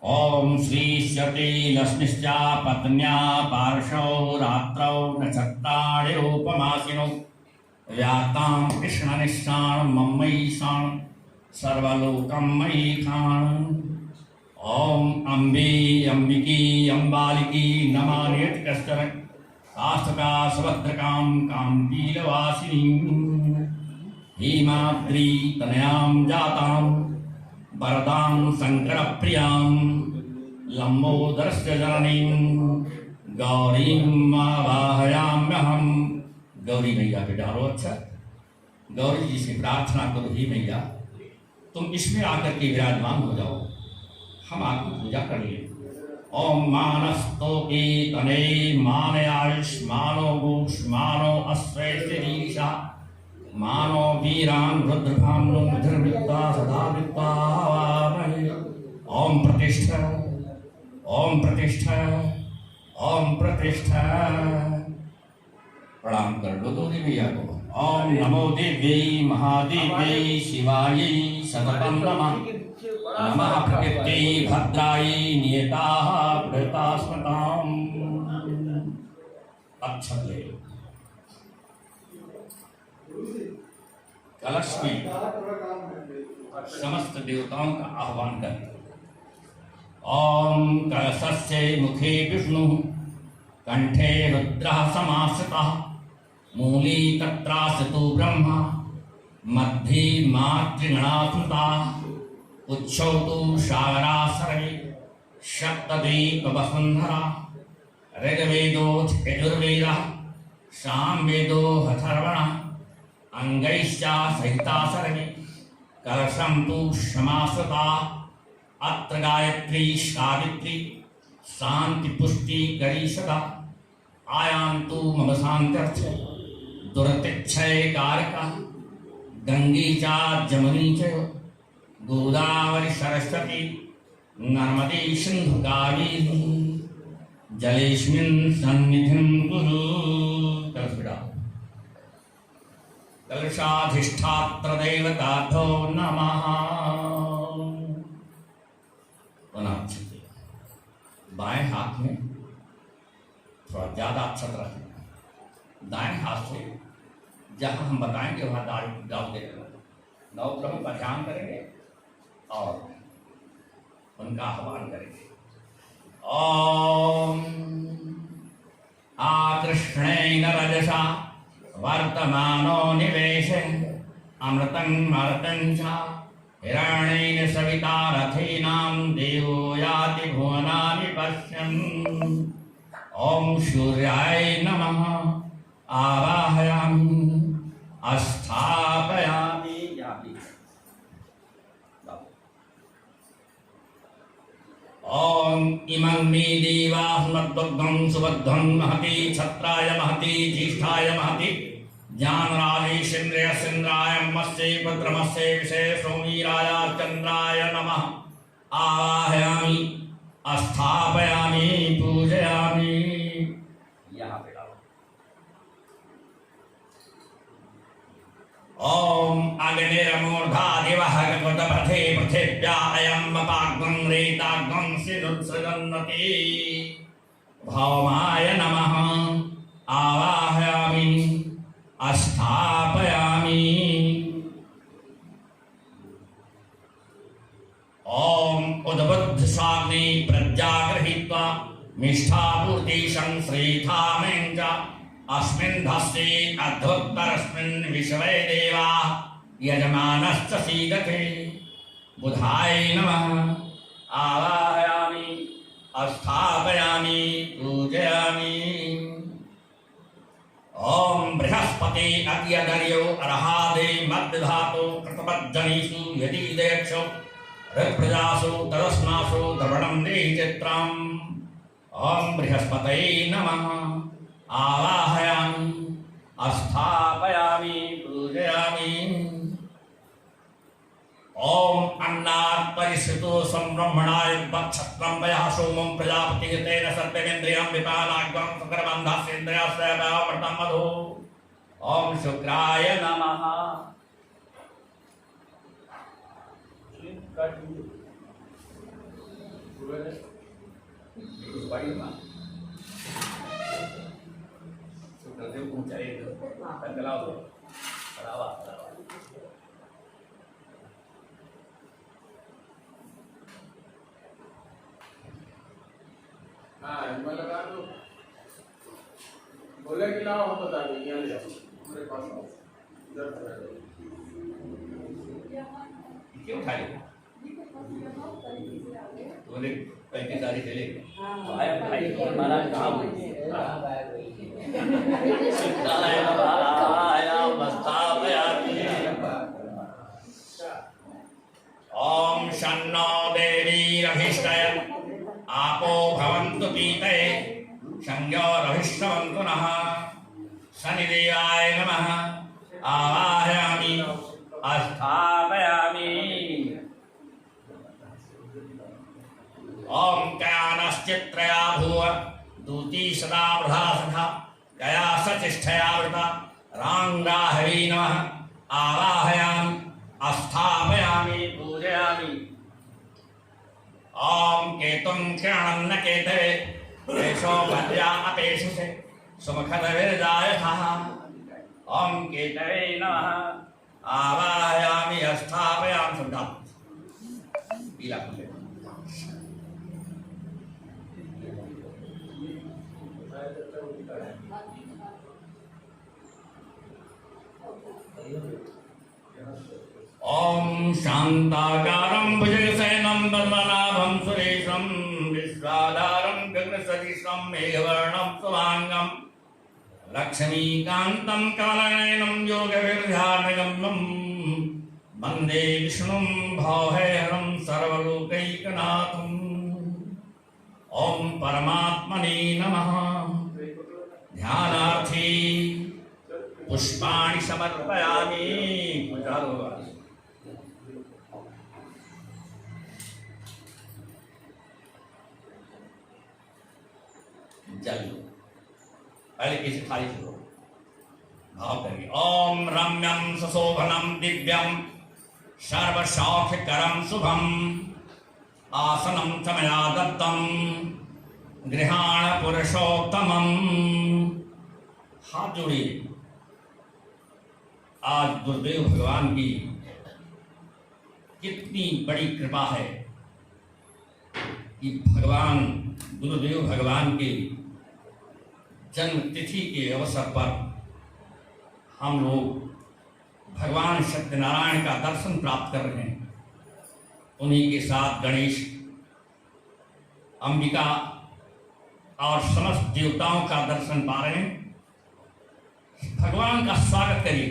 ओम श्री श्यते लक्ष्मीश्चा पत्न्या पार्श्वौ रात्रौ नक्षत्राणि रूपमासिनो व्यातां कृष्णनिष्ठां मम्मयीशां सर्वलोकं मयीखां। ओम अम्बे अम्बिकी अम्बालिकी नमामि कश्चन आस्तका सुभद्रकां कान्तिलवासिनीं हेमाद्री तनयां जातां वरदां शङ्करप्रियां लम्बोदरस्य जननीं गौरीं आवाहयाम्यहं। गौरी मैया बेटा रो अच्छा, गौरी जी से प्रार्थना करो, ही मैया तुम इसमें आकर के विराजमान हो जाओ, हम आपकी पूजा कर लिए। ओम मानस्तोके तने मानयायुष मानो गोष मानो अश्वैश्वरीषा मानो वीरान रुद्रभानु धर्मयुक्ता सदा वित्ता। ओम प्रतिष्ठा ओम प्रतिष्ठा ओम प्रतिष्ठा। प्रणाम कर दो दोनों भैया को। ओम नमो देव्यै महादेव्यै शिवायै सततं नमः। नमः प्रकृत्यै भद्रायै नियताः प्रतास्मताम्। अक्षत ले कलश में समस्त देवताओं का आह्वान करते। ओम कलशस्य मुखे विष्णु कंठे रुद्रः समाश्रितः मूली तत्रासतो ब्रह्मा मध्ये मातृगणात्मता उच्छौ तु सागरासरे सप्तद्वीपवसुन्धरा। ऋग्वेदो यजुर्वेदः सामवेदो अथर्वणः अंगैश्च सहिता सर्वे कलशं तु समाश्रिता। अत्र गायत्री सावित्री शांति पुष्टि करी सदा। आयान्तु मम शान्त्यर्थे दुर्तिक्षय कारका। गंगे च जमुनी च गोदावरी सरस्वती नर्मदे सिंधु कावेरी जलेस्मिन् सन्निधिं कुरु। कलशाधिष्ठात्र देवताभ्यो नमः। बाएं हाथ में थोड़ा ज्यादा अक्षत रखना, दाएं हाथ से जहां हम बताएंगे वहां डाल देना। नौ ग्रहों का ध्यान करेंगे और उनका आह्वान करेंगे। ओम आकृष्णेन रजसा वर्तमानो निवेशे अमृतं मर्तं च हिरण्येन सविता रथेनां देवो याति भुवनानि पश्यन्। ओम सूर्याय नमः आवाहयामि स्थापयामि। ओम इमं मे देवास्मद्भुग्धं सुबद्धं महति छत्राय महति ज्येष्ठाय महति ज्ञानराजेन्द्रियसेन्द्राय मत्स्ये पुत्रमत्स्ये विषय सौमीराय चंद्राय नमः आवाहयामि स्थापयामि पूजयामि। यहाँ पे डालो। ओम अग्निर्मूर्धा दिवः गतपथे पृथिव्या अयं पाग्नं रेताग्नं सिरुत्सृजन्नति। भौमाय नमः आवाहयामि स्थापयामि। ओम उद्बुद्धसाग्नि प्रज्ञागृहीत्वा मिष्ठापूर्ति संश्रीथामें च अस्मिन् धस्ते अध्वत्तरस्मिन् विश्वे देवा यजमानश्च सीदते। बुधाय नमः आवाहयामि स्थापयामि पूजयामि। ओम बृहस्पति अद्यदर्यो अर्हादे मध्यधातु कृतपज्जनीषु यदि देक्षो ऋक्प्रजासु तदस्मासु द्रवणं देहिचित्रम्। ओम बृहस्पतये नमः आवाहयामि स्थापयामि पूजयामि। ओम अन्नात् परिश्रुतो संब्रह्मणाय क्षत्रं वयः सोमं प्रजापतिः तेन सर्वेन्द्रियं विपालाग्नं सकरबन्धास्येन्द्रियाश्रयव्यावर्तं मधु। ओम शुक्राय नमः। बड़ी माँ सुखदेव को चले गलाओ बढ़ावा हाँ मैं लगा दो बोले कि लाओ हम बता देंगे यहाँ ले जाओ मेरे पास आओ इधर क्यों खा लिया बोले 35 तारीख चले आया भाई हमारा काम ओम शन्नो देवी रहिष्ठय आपो भवन्तु पीते संज्ञो रहिष्ठवन्तु नः शनिदेवाय नमः आवाहयामि स्थापयामि ओम कयानश्चित्रया भूव दूती सदा वृथा सखा कया सचिष्ठया वृता रांगाहवी नमः आवाहयामि स्थापयामि पूजयामि ओम केतुं किरणन्न केतवे एषो भद्र्या अपेक्षसे सुमुखदविर्जायथः ओम केतवे नमः आवाहयामि स्थापयामि सुधा पीला फूल ओम शांताकारं भुजगशयनं पद्मनाभं सुरेशं विश्वाधारं गगनसदृशं मेघवर्णं शुभांगं लक्ष्मीकान्तं कमलनयनं योगविर्ध्यानगम्यं वन्दे विष्णुं भवभयहरं सर्वलोकैकनाथम् ओम परमात्मने नमः ध्यानार्थी पुष्पाणि समर्पयामि जल पहले किसी खाली करो भाव करिए ओम रम्यं सुशोभनं दिव्यं सर्वसौख्यकरं शुभं आसनं च मया दत्तं गृहाण पुरुषोत्तमं हाथ जोड़िए आज गुरुदेव भगवान की कितनी बड़ी कृपा है कि भगवान गुरुदेव भगवान के जन्म तिथि के अवसर पर हम लोग भगवान सत्यनारायण का दर्शन प्राप्त कर रहे हैं। उन्हीं के साथ गणेश, अंबिका और समस्त देवताओं का दर्शन पा रहे हैं। भगवान का स्वागत करिए,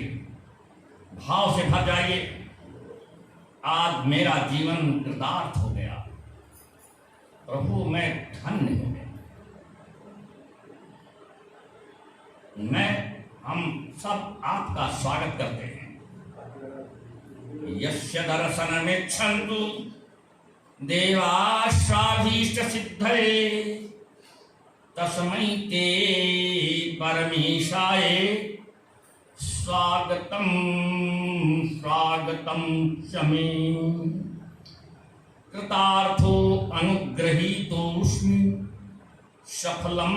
भाव से भर जाइए। आज मेरा जीवन कृतार्थ हो गया, प्रभु मैं धन्य हो गया। हम सब आपका स्वागत करते हैं। यस्य दर्शनमिच्छन्तु देवाश्वाभीष्ट सिद्धये तस्मै ते परमेशाय स्वागतम स्वागतम चमे कृतार्थो अनुग्रहीतोऽस्मि सफलं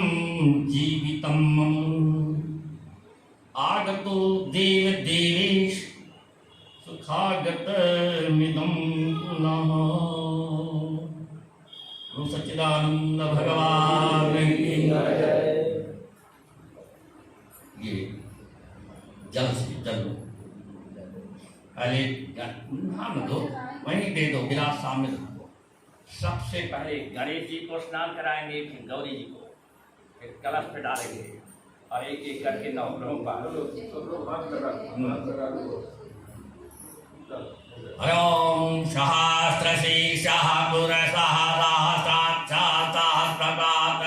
जीवितं मम आगतो देव देवेश सुखागतमिदं पुनः। गुरु सच्चिदानंद भगवान की ये जल से जल लो, पहले नाम दो, वहीं दे दो, गिलास सामने रखो। सबसे पहले गणेश जी को स्नान कराएंगे, फिर गौरी जी को, फिर कलश पे डालेंगे और एक एक करके नवग्रहों का हरिओम सहस्रशीर्षः पुरुषः सहस्राक्षात् सहस्रपात्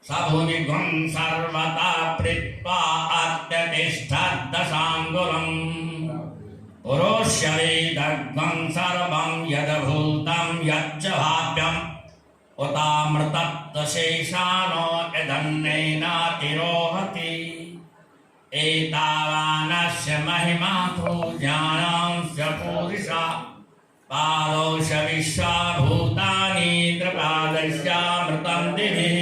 सभुनिघ्नं सर्वथा प्रीत्वा अत्यतिष्ठद्दशाङ्गुलम् पुरुष्य वेदघ्नं सर्वं यद्भूतं यच्च भाव्यम् उतामृतत्वशेषानो यदन्नेनातिरोहति एतावानस्य महिमा तु ज्ञानस्य पूरिषा पादौश विश्वभूतानि त्रिपादस्यामृतं दिभिः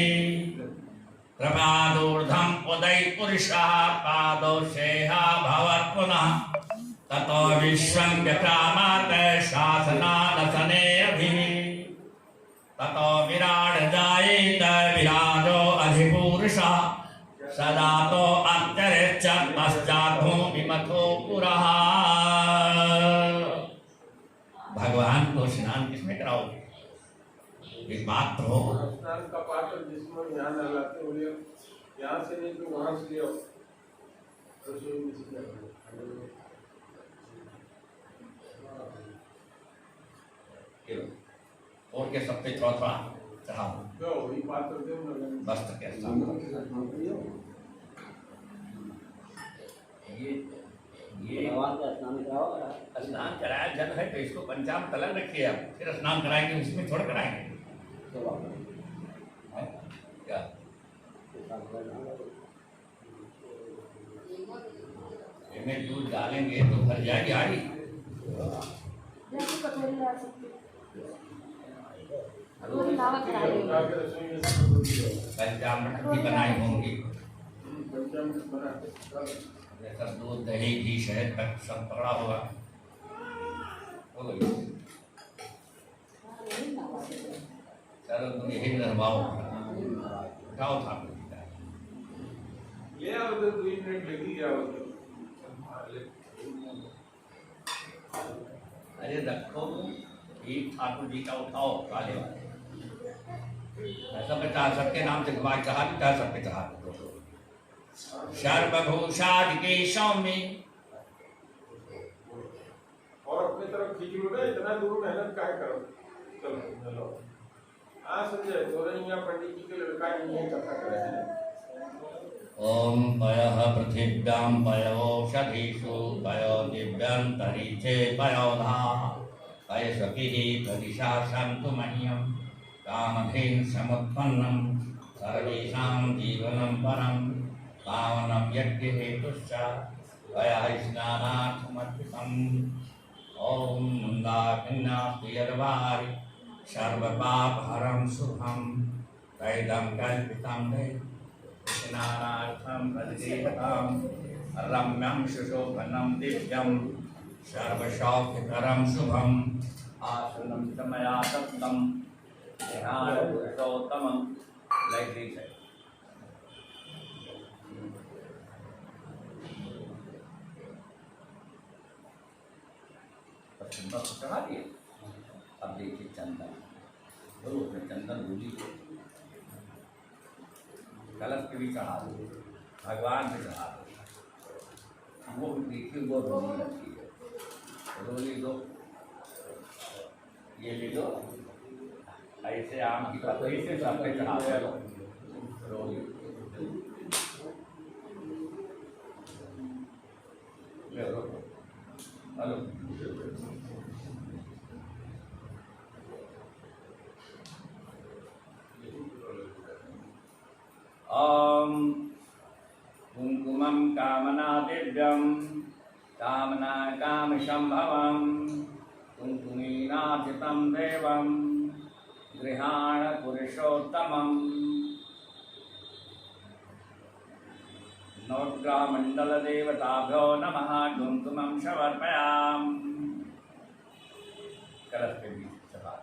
प्रपादूर्धम उदय पुरुषः पादौषेह भवत् पुनः ततो विश्वं व्यक्रामत् शासनानसनेभिः ततो विराट जायेत विराजो अधिपुरुषः सदा तो अत्यरिच्च पश्चात् भूमिमथो पुरः। भगवान को स्नान किसमें कराओगे? एक बात तो हो। स्नान का पाठ जिसमें ध्यान लगाते हो यहाँ से नहीं तो वहाँ से आओ रसोई में से और के सब पे थोड़ा थोड़ा चढ़ाओ जो वही बात करते हो वस्त्र के साथ। ये स्नान कराया जल है तो इसको पंचामृत अलग रखिए आप, फिर स्नान कराएंगे उसमें थोड़ा कराएंगे क्या? इसमें दूध डालेंगे तो भर जाएगी आड़ी। पंचामृत भी बनाई होंगी, जैसा दूध दही घी शहद तक सब पकड़ा होगा। चलो तुम यही रहवाओ, उठाओ ठाकुर जी का। ले आओ तो 2 मिनट लगी जाओ। अरे रखो एक ठाकुर जी का उठाओ काले वाले, ऐसा बचा सबके नाम से घुमा चढ़ा भी था, सबके चढ़ा दो। सर्वभूषादि के सौम्य और अपनी तरफ खींच लो ना, इतना दूर मेहनत काय करो। चलो चलो हाँ संजय तो यहाँ पंडित जी के लड़का नहीं है कथा करे हैं। ओम पयः पृथिव्यां पयोषधीषु पयो दिव्यन्तरिक्षे पयोधा पयसखिः प्रदिशा सन्तु मह्यं कामधेन समुत्पन्नं सर्वेषां जीवनं परं पावनं यज्ञहेतुश्च पयः स्नानार्थमर्पितम्। ओम मुण्डाभिन्नास्ति यद्वारि सर्वपापहरं शुभं तैदं कल्पितं दे स्नानार्थं तद्देवतां रम्यं सुशोभनं दिव्यं सर्वसौख्यकरं शुभं आसनं च मया दत्तं ध्यानपुरुषोत्तमं। लाइक दिस है चंदन चढ़ा दिए। अब देखिए चंदन जरूर उसमें चंदन भूली कलश के भी चढ़ा दो, भगवान से चढ़ा दो। वो देखिए वो रोली रखी है, रोली दो, ये ले लो, ऐसे आम की पतई से सब पे चढ़ा दो रोली। हेलो ओम कुंकुमं कामना दिव्यं कामना काम संभवं कुंकुमीनाथितं देवं गृहाण पुरुषोत्तमम्। नवग्रहमण्डल देवताभ्यो नमः कुंकुमं समर्पयामि। कलश के बीच चढ़ा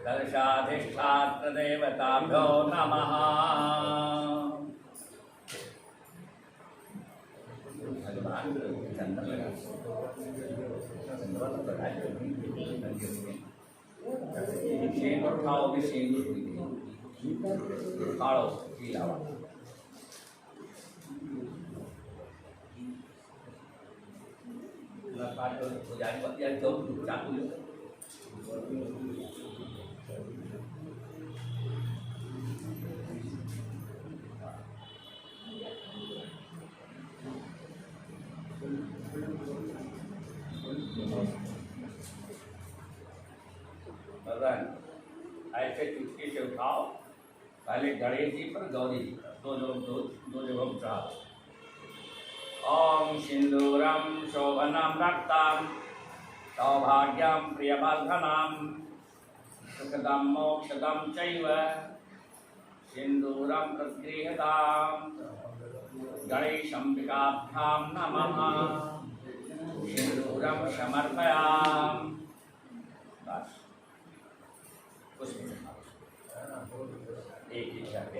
कलशाधिष्ठात्र देवताभ्यो नमः। भगवान चंदन लगा शेंदूर खाओ भी शेंदूर खाओ खिलाओ। पुजारी बतिया दो चाकू लो। ऐसे चुटकी से उठाओ, पहले गणेश जी पर गौरी जी पर दो जगह उठाओ। ओम सिंदूरम शोभनम रक्तम सौभाग्यं प्रियवर्धनं सुखदं मोक्षदं चैव सिन्दूरं प्रगृह्यताम् गणेशम्बिकाभ्यां नमः सिन्दूरं समर्पयामि। बस पुष्प एक ही शब्द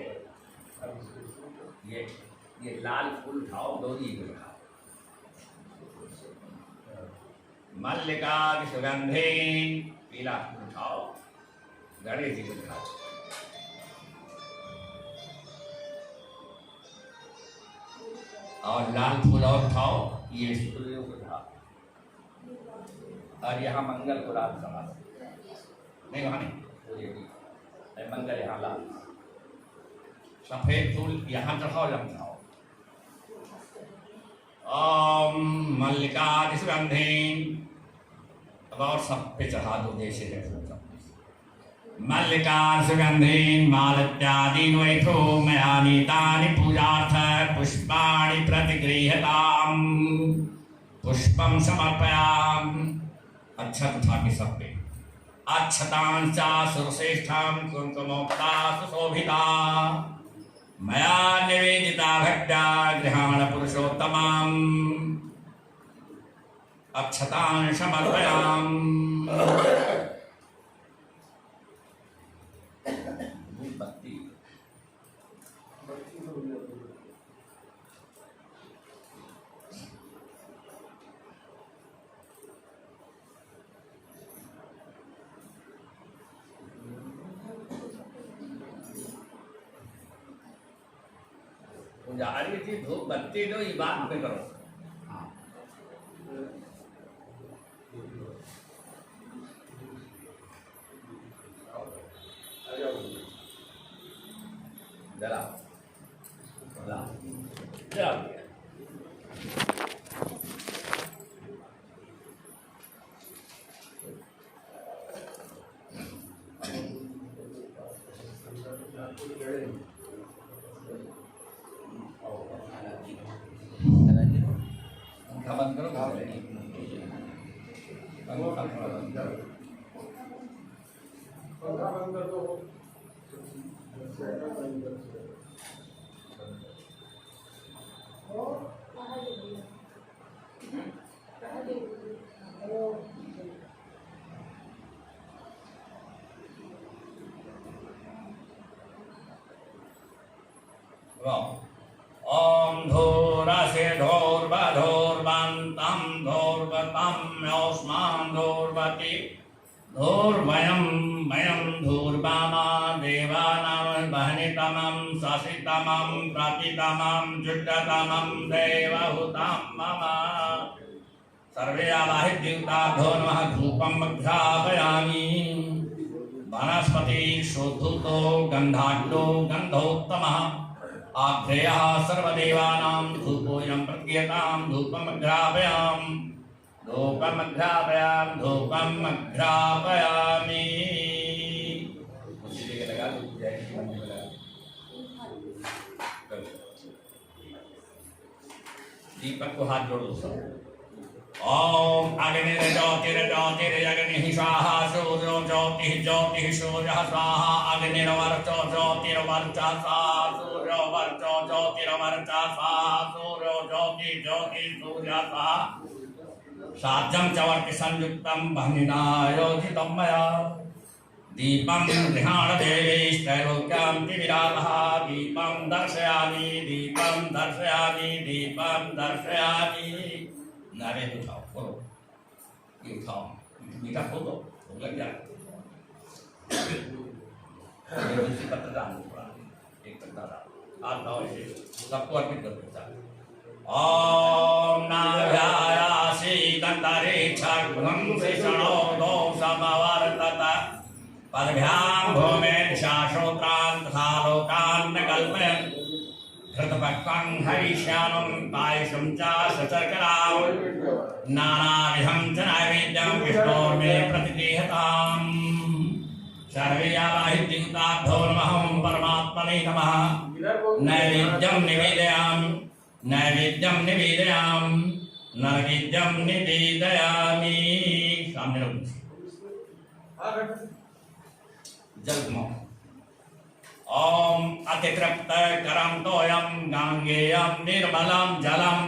ये लाल फूल खाओ, गौरी को खाओ। मल्लिका सुगंधे पीला फूल खाओ, गणेश जी को खाओ। और लाल फूल और खाओ, ये सूर्य को खाओ। और यहाँ मंगल को रात समा नहीं, वहाँ नहीं, सूर्य की मंगल यहाँ लाल। सफेद फूल यहाँ चढ़ाओ, यहाँ चढ़ाओ। ओम मल्लिका सुगंधे, अब और सब पे चढ़ा दो जैसे है। मल्लिका सुगंधे मालत्यादीन वैठो मया नीतानि पूजार्थ पुष्पाणि प्रतिगृह्यताम् पुष्पं समर्पयामि। अक्षत उठा के सब पे अक्षतांश्च सुरश्रेष्ठां कुंकुमोक्ता सुशोभिता मया निवेदिता भक्त्या गृहाण पुरुषोत्तमाम् अक्षतान् समर्पयामि। बत्ती पुजारी जी धूप बत्ती दो, ये बात पे करो। जला जला जला बंद करो, बंद कर दो। ओम धूरसे धूर्वधूर्वन्तं धूर्वतं योस्मान् धूर्वति धूर्वयं वयं धूर्वामा देवानां वहनितमं शशितमं प्रतितमं जुष्टतमं देवहुतं मम। सर्वे आवाहिद्युक्ताभ्यो नमः धूपं घ्रापयामि। वनस्पति शोधुतो गन्धाढ्यो गन्धोत्तमः आघ्रेयः सर्वदेवानां धूपोऽयं प्रतीयतां धूपं घ्रापयामि धूपं घ्रापयामि धूपं घ्रापयामि। दीपक को हाथ जोड़ो सब। ओम अग्निर्ज्योतिर्ज्योतिरग्निः स्वाहा सूर्यो ज्योतिः ज्योतिः सूर्यः स्वाहा अग्निर्वर्चो ज्योतिर्वर्चः स्वाहा सूर्यो वर्चो ज्योतिर्वर्चः स्वाहा सूर्यो ज्योतिः ज्योतिः सूर्यः स्वाहा साध्यं च वर्ति संयुक्तं बह्निनायोजितं मया दीपं गृहाण देवीश्त्रैलोक्यां विरातः दीपं दर्शयामि दीपं दर्शयामि दीपं दर्शयामि। नारियल उठाओ, बोलो ये उठाओ, मीठा खोल दो, लग जाए। तुलसी पत्र डाल दो, थोड़ा एक पत्ता डाल, हाथ लाओ ऐसे, सबको अर्पित कर दो। ओम नाभ्यायासी दंतारे छाग्भं शिषणो दो समवर्तत पदभ्यां भूमेन शाश्रोत्रान् तथा लोकान् न कल्पयन् घृतपक्वं हरिश्यामं पायसं च सशर्करां नानाविधं च नैवेद्यं विष्णोर्मे प्रतिगृह्यताम्। सर्वे आवाहिद्युक्ताभ्यो नमः परमात्मने नमः। नैवेद्यं निवेदयामि नैवेद्यं निवेदयामि नैवेद्यं निवेदयामि। सामने रख। जल घुमाओ। ओम अतितृप्त करम तोयम गांगेयम निर्मलम जलम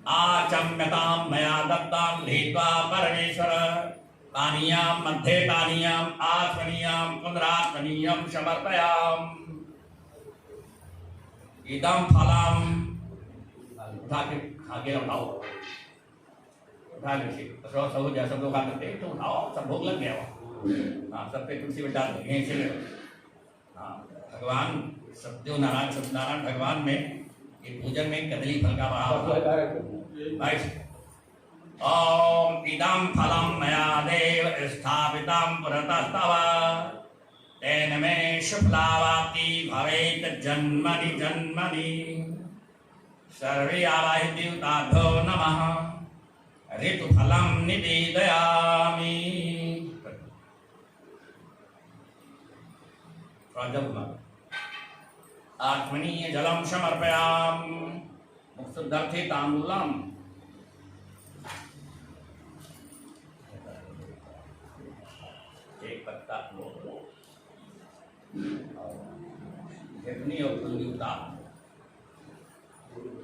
आचम्यताम मया दत्तम लीत्वा परमेश्वर पानीयम मध्ये पानीयम आत्मनीयम पुनरात्मनीयम समर्पयाम। इदम फलम उठा के आगे उठाओ, उठा लीजिए। सब जैसे लोग खा सकते तो उठाओ, सब भोग लग गया। हाँ, सब पे तुलसी में डाल देंगे इसे। हाँ, भगवान सत्यनारायण भगवान में ये पूजन में कदली फल का बढ़ावा। ओम इदम फलम मया देव स्थापितम पुरतस्तव तेन मे शुक्लावाप्ति भवेत् जन्मनि जन्मनि। सर्वे आवाहिदेवताभ्यो नमः। ऋतुफलं निवेदयामि। आत्मनीय जलम समर्पयामि। मुक्तदर्थे तांबूलम। एक पत्ता और फलयुक्ता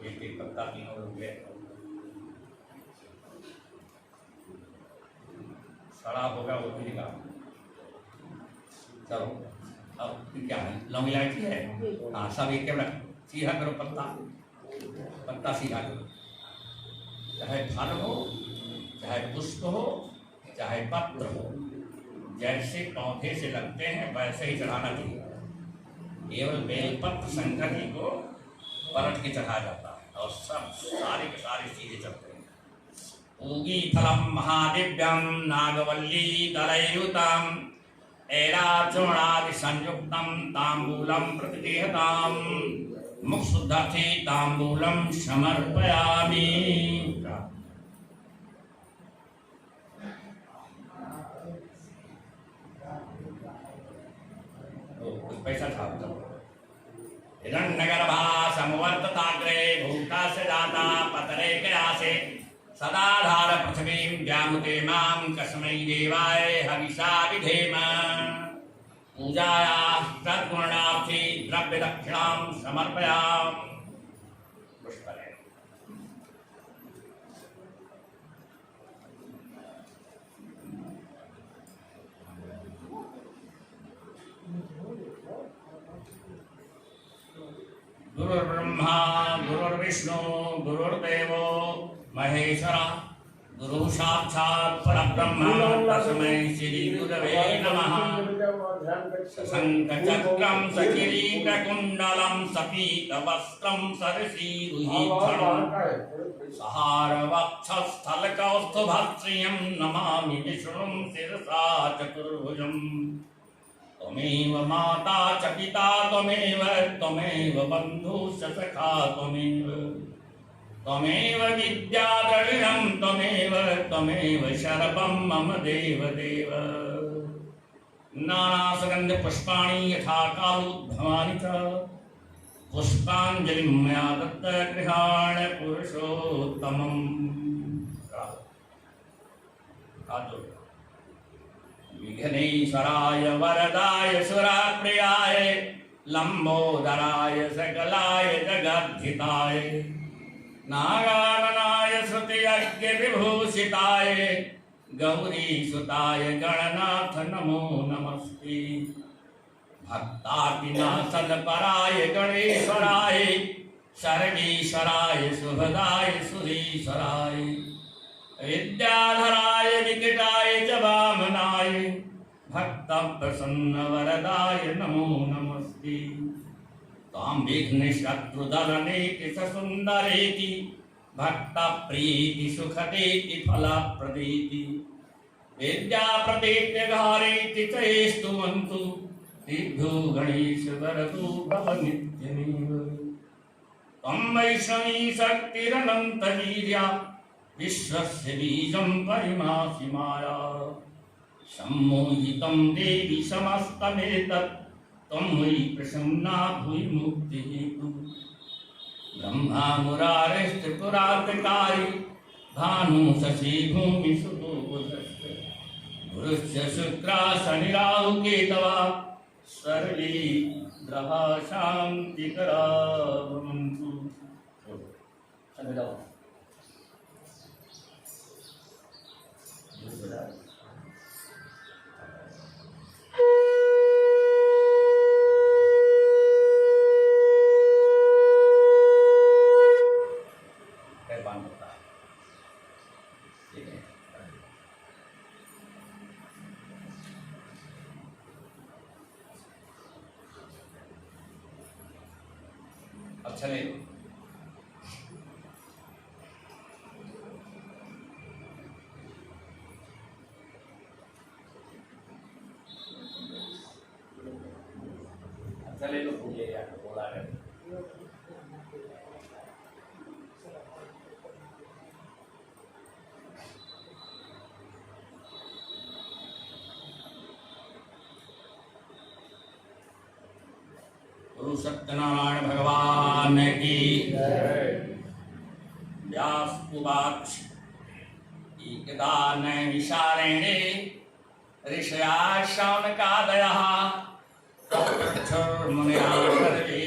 एक एक पत्ता तीनों लोग गए। सड़ा होगा वो भी निकाल। चलो अब क्या है, लौंग इलायची है। हाँ, सब एक सीधा करो, पत्ता सीधा करो। चाहे फल हो, चाहे पुष्प हो, चाहे पत्र हो, जैसे पौधे से लगते हैं वैसे ही चढ़ाना चाहिए। केवल बेलपत्र शंकर जी को पलट के चढ़ाया जाता है और सब सारे के सारे चीजें चलते हैं। पूगी फलम महादिव्यम नागवल्ली दलयुतम ऐराचूर्णादि संयुक्तम तांबूलम प्रतिगृह्यताम। मुखशुद्धार्थे तांबूलम समर्पयामि। पैसा छाप दो। हिरण्यगर्भा समवर्तताग्रे भूतास्य जाता पतरे कयासे सदाधार पृथ्वीं व्यामुते मां कस्मै देवाय हविषा विधेम। पूजायाः तत्पूर्णार्थी द्रव्य दक्षिणां समर्पयामि। गुरुर्ब्रह्मा गुरुर्विष्णु गुरुर्देवो महेश्वरः गुरु साक्षात् परब्रह्म तस्मै श्री गुरवे नमः। शङ्खचक्रं सकिरीटकुण्डलं सपीतवस्त्रं सरसीरुहीधरं सहारवक्षस्थलकौस्तुभश्रियं नमामि विष्णुं शिरसा चतुर्भुजम्। त्वमेव माता च पिता त्वमेव बन्धुश्च सखा त्वमेव विद्याद्रविणं त्वमेव शरवं मम देवदेव। नानासुगन्धपुष्पाणि यथा कालोद्भवानि च पुष्पाञ्जलिं मया दत्त गृहाण पुरुषोत्तमम्। विघ्नेश्वराय वरदाय सुराप्रियाय लंबोदराय सकलाय जगद्धिताय नागाननाय श्रुतियज्ञ विभूषिताय गौरीसुताय गणनाथ नमो नमस्ते। भक्तार्तिनाशनपराय गणेश्वराय सर्वेश्वराय शुभदाय सुरेश्वराय विद्याधराय विकटाय च वामनाय भक्तप्रसन्नवरदाय नमो नमस्ते। तां विघ्नशत्रुदलनेति ससुन्दरेति भक्तप्रीति सुखदेति फलप्रदेति विद्याप्रदेत्यघारेति चेस्तुवन्तु सिद्धो गणेश वरदो भव नित्यमेव। त्वं वैष्णवी शक्तिरनन्तवीर्या विश्वस्य बीजं परिमासि माया। सम्मोहितं देवी समस्तमेतत् त्वं मयि प्रसन्ना भूय मुक्तिहेतु। ब्रह्मा मुरारिस्त्रिपुरार्तिकारी भानु शशि भूमि सुतो बुधश्च वृश्च शुक्र शनि राहु केतवा सर्वे ग्रहा शांतिकरा भवन्तु। संग जाओ। अब चले चले तो पूछे यार बोला है गुरु सत्यनारायण भगवान की व्यास उवाच एकदा नैमिषारण्ये ऋषया शौनकादयः मुनिना सर्वे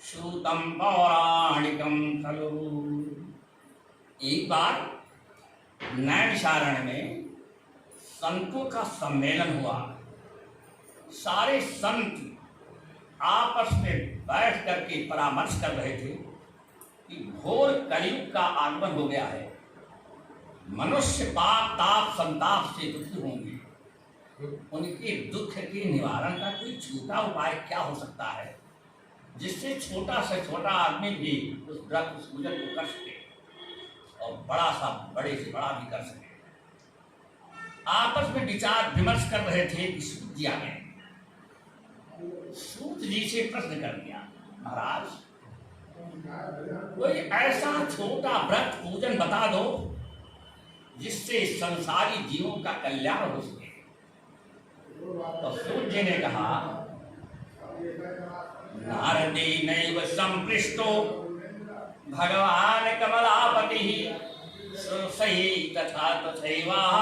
श्रुतं पौराणिकं खलु। एक बार नैमिषारण्य में संतों का सम्मेलन हुआ। सारे संत आपस में बैठ करके परामर्श कर रहे थे कि घोर कलयुग का आगमन हो गया है। मनुष्य पाप ताप संताप से दुखी होंगे। उनके दुख के निवारण का कोई छोटा उपाय क्या हो सकता है जिससे छोटा से छोटा आदमी भी उस व्रत उस पूजन को कर सके और बड़ा सा बड़े से बड़ा भी कर सके। आपस में विचार विमर्श कर रहे थे कि सूत जी आ गए। सूत जी से प्रश्न कर दिया, महाराज कोई ऐसा छोटा व्रत पूजन बता दो जिससे संसारी जीवों का कल्याण हो सके। तो सूत जी ने कहा, नारदेनैव संपृष्टो भगवान कमलापति सही तथा तथैवाः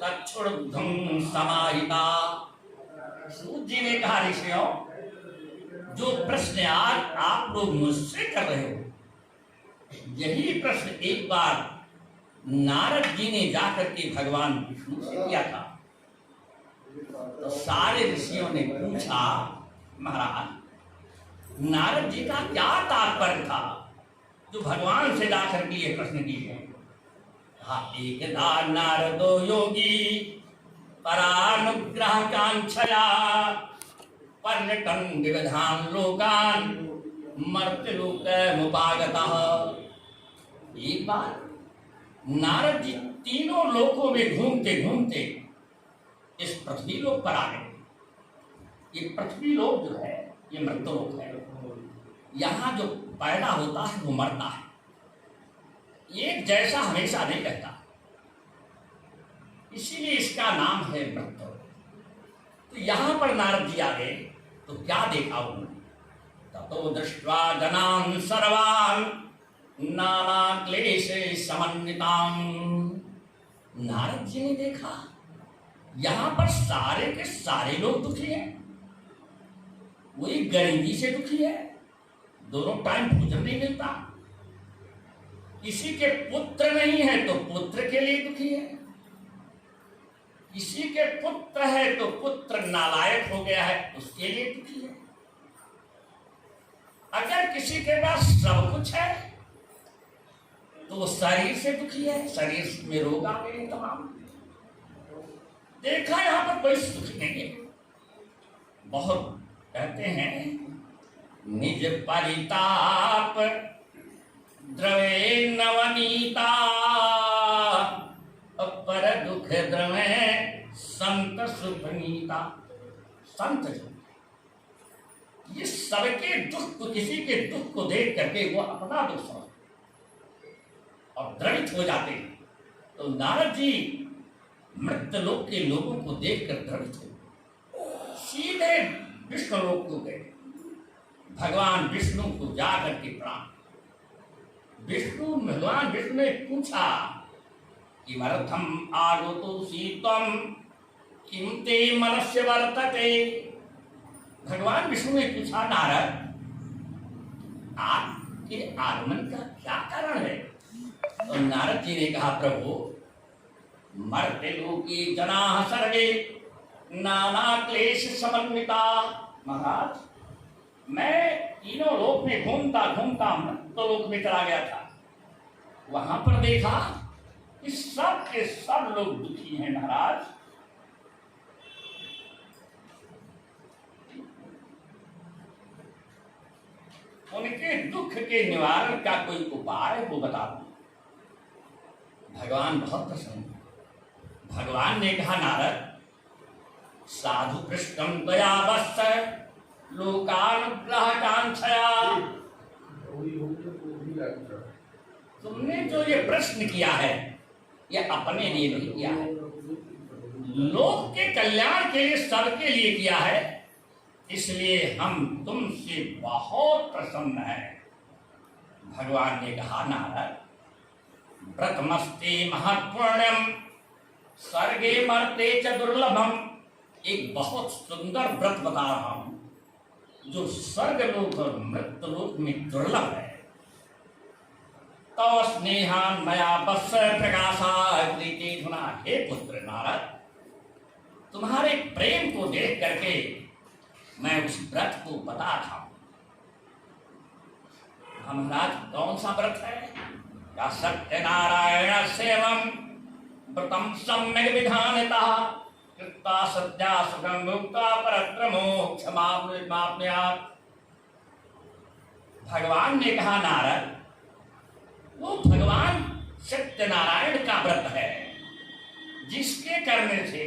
तच्छुर्ध्वं समाहिता। सूत जी ने कहा, ऋषियों जो प्रश्न आज आप लोग मुझसे कर रहे हो यही प्रश्न एक बार नारद जी ने जाकर के भगवान विष्णु से किया था। तो सारे ऋषियों ने पूछा, महाराज नारद जी का क्या तात्पर्य था जो भगवान से जाकर के ये प्रश्न किए। हाँ, एकदा नारदो योगी परानुग्रह कांक्षया पर्यटन विविधान लोकान मर्त्यलोकमुपागतः। एक बार नारद जी तीनों लोकों में घूमते घूमते इस पृथ्वी लोक पर आ गए। ये पृथ्वी लोक जो है ये मृत्युलोक है। यहाँ जो पैदा होता है वो मरता है, एक जैसा हमेशा नहीं रहता, इसीलिए इसका नाम है मृत्युलोक। तो यहाँ पर नारद जी आ गए तो क्या देखा उन्होंने, ततो दृष्ट्वा जनान् सर्वान् नाना क्लेशे समन्वितान्। नारद जी ने देखा यहाँ पर सारे के सारे लोग दुखी हैं। वही गरीबी से दुखी है, दोनों टाइम भोजन नहीं मिलता, किसी के पुत्र नहीं है तो पुत्र के लिए दुखी है, किसी के पुत्र है तो पुत्र नालायक हो गया है उसके लिए दुखी है। अगर किसी के पास सब कुछ है तो वो शरीर से दुखी है, शरीर में रोग आ गए तमाम। देखा यहाँ पर कोई सुख नहीं है। बहुत कहते हैं निज परिताप द्रवे नवनीता पर दुख द्रवे संत सुखनीता। संत जो ये सबके दुख को, किसी के दुख को देख करके वो अपना दुख समझते और द्रवित हो जाते हैं। तो नारद जी मृत्युलोक के लोगों को देखकर द्रवित हो सीधे विष्णु लोक को गए। भगवान विष्णु को जाकर के प्रणाम। भगवान विष्णु ने पूछा कि मरथम आगतो सीतम किम ते मनस्य वर्तते। भगवान विष्णु ने पूछा, नारद आपके आगमन का क्या कारण है? तो नारद जी ने कहा, प्रभु मर्त्य लोके जनाः सर्वे नाना क्लेश समन्विता। महाराज मैं तीनों लोक में घूमता घूमता मृत्यु लोक में चला गया था। वहां पर देखा कि सब के सब लोग दुखी हैं महाराज। उनके दुख के निवारण का कोई उपाय वो बता दो। भगवान बहुत प्रसन्न। भगवान ने कहा, नारद साधु पृष्ठम दया वत्स लोकानुग्रह कांक्षया। तुमने जो ये प्रश्न किया है ये अपने लिए नहीं किया है, लोक के कल्याण के लिए, सबके लिए किया है। इसलिए हम तुमसे बहुत प्रसन्न हैं। भगवान ने कहा, नारद व्रतमस्ते महत्पुण्यम स्वर्गे मर्ते च दुर्लभम। एक बहुत सुंदर व्रत बता रहा हूं जो स्वर्ग लोक और मृत्यु लोक में दुर्लभ है। तो स्नेहान मया बस प्रकाशा प्रीति धुना। हे पुत्र नारद, तुम्हारे प्रेम को देख करके मैं उस व्रत को बता रहा हूं। महाराज कौन सा व्रत है? या सत्यनारायण सेवम व्रतम सम्यक विधानतः कृता सत्या सुखम मुक्ता परत्र मोक्षमाप्नुयात्। भगवान ने कहा, नारद वो भगवान सत्यनारायण का व्रत है जिसके करने से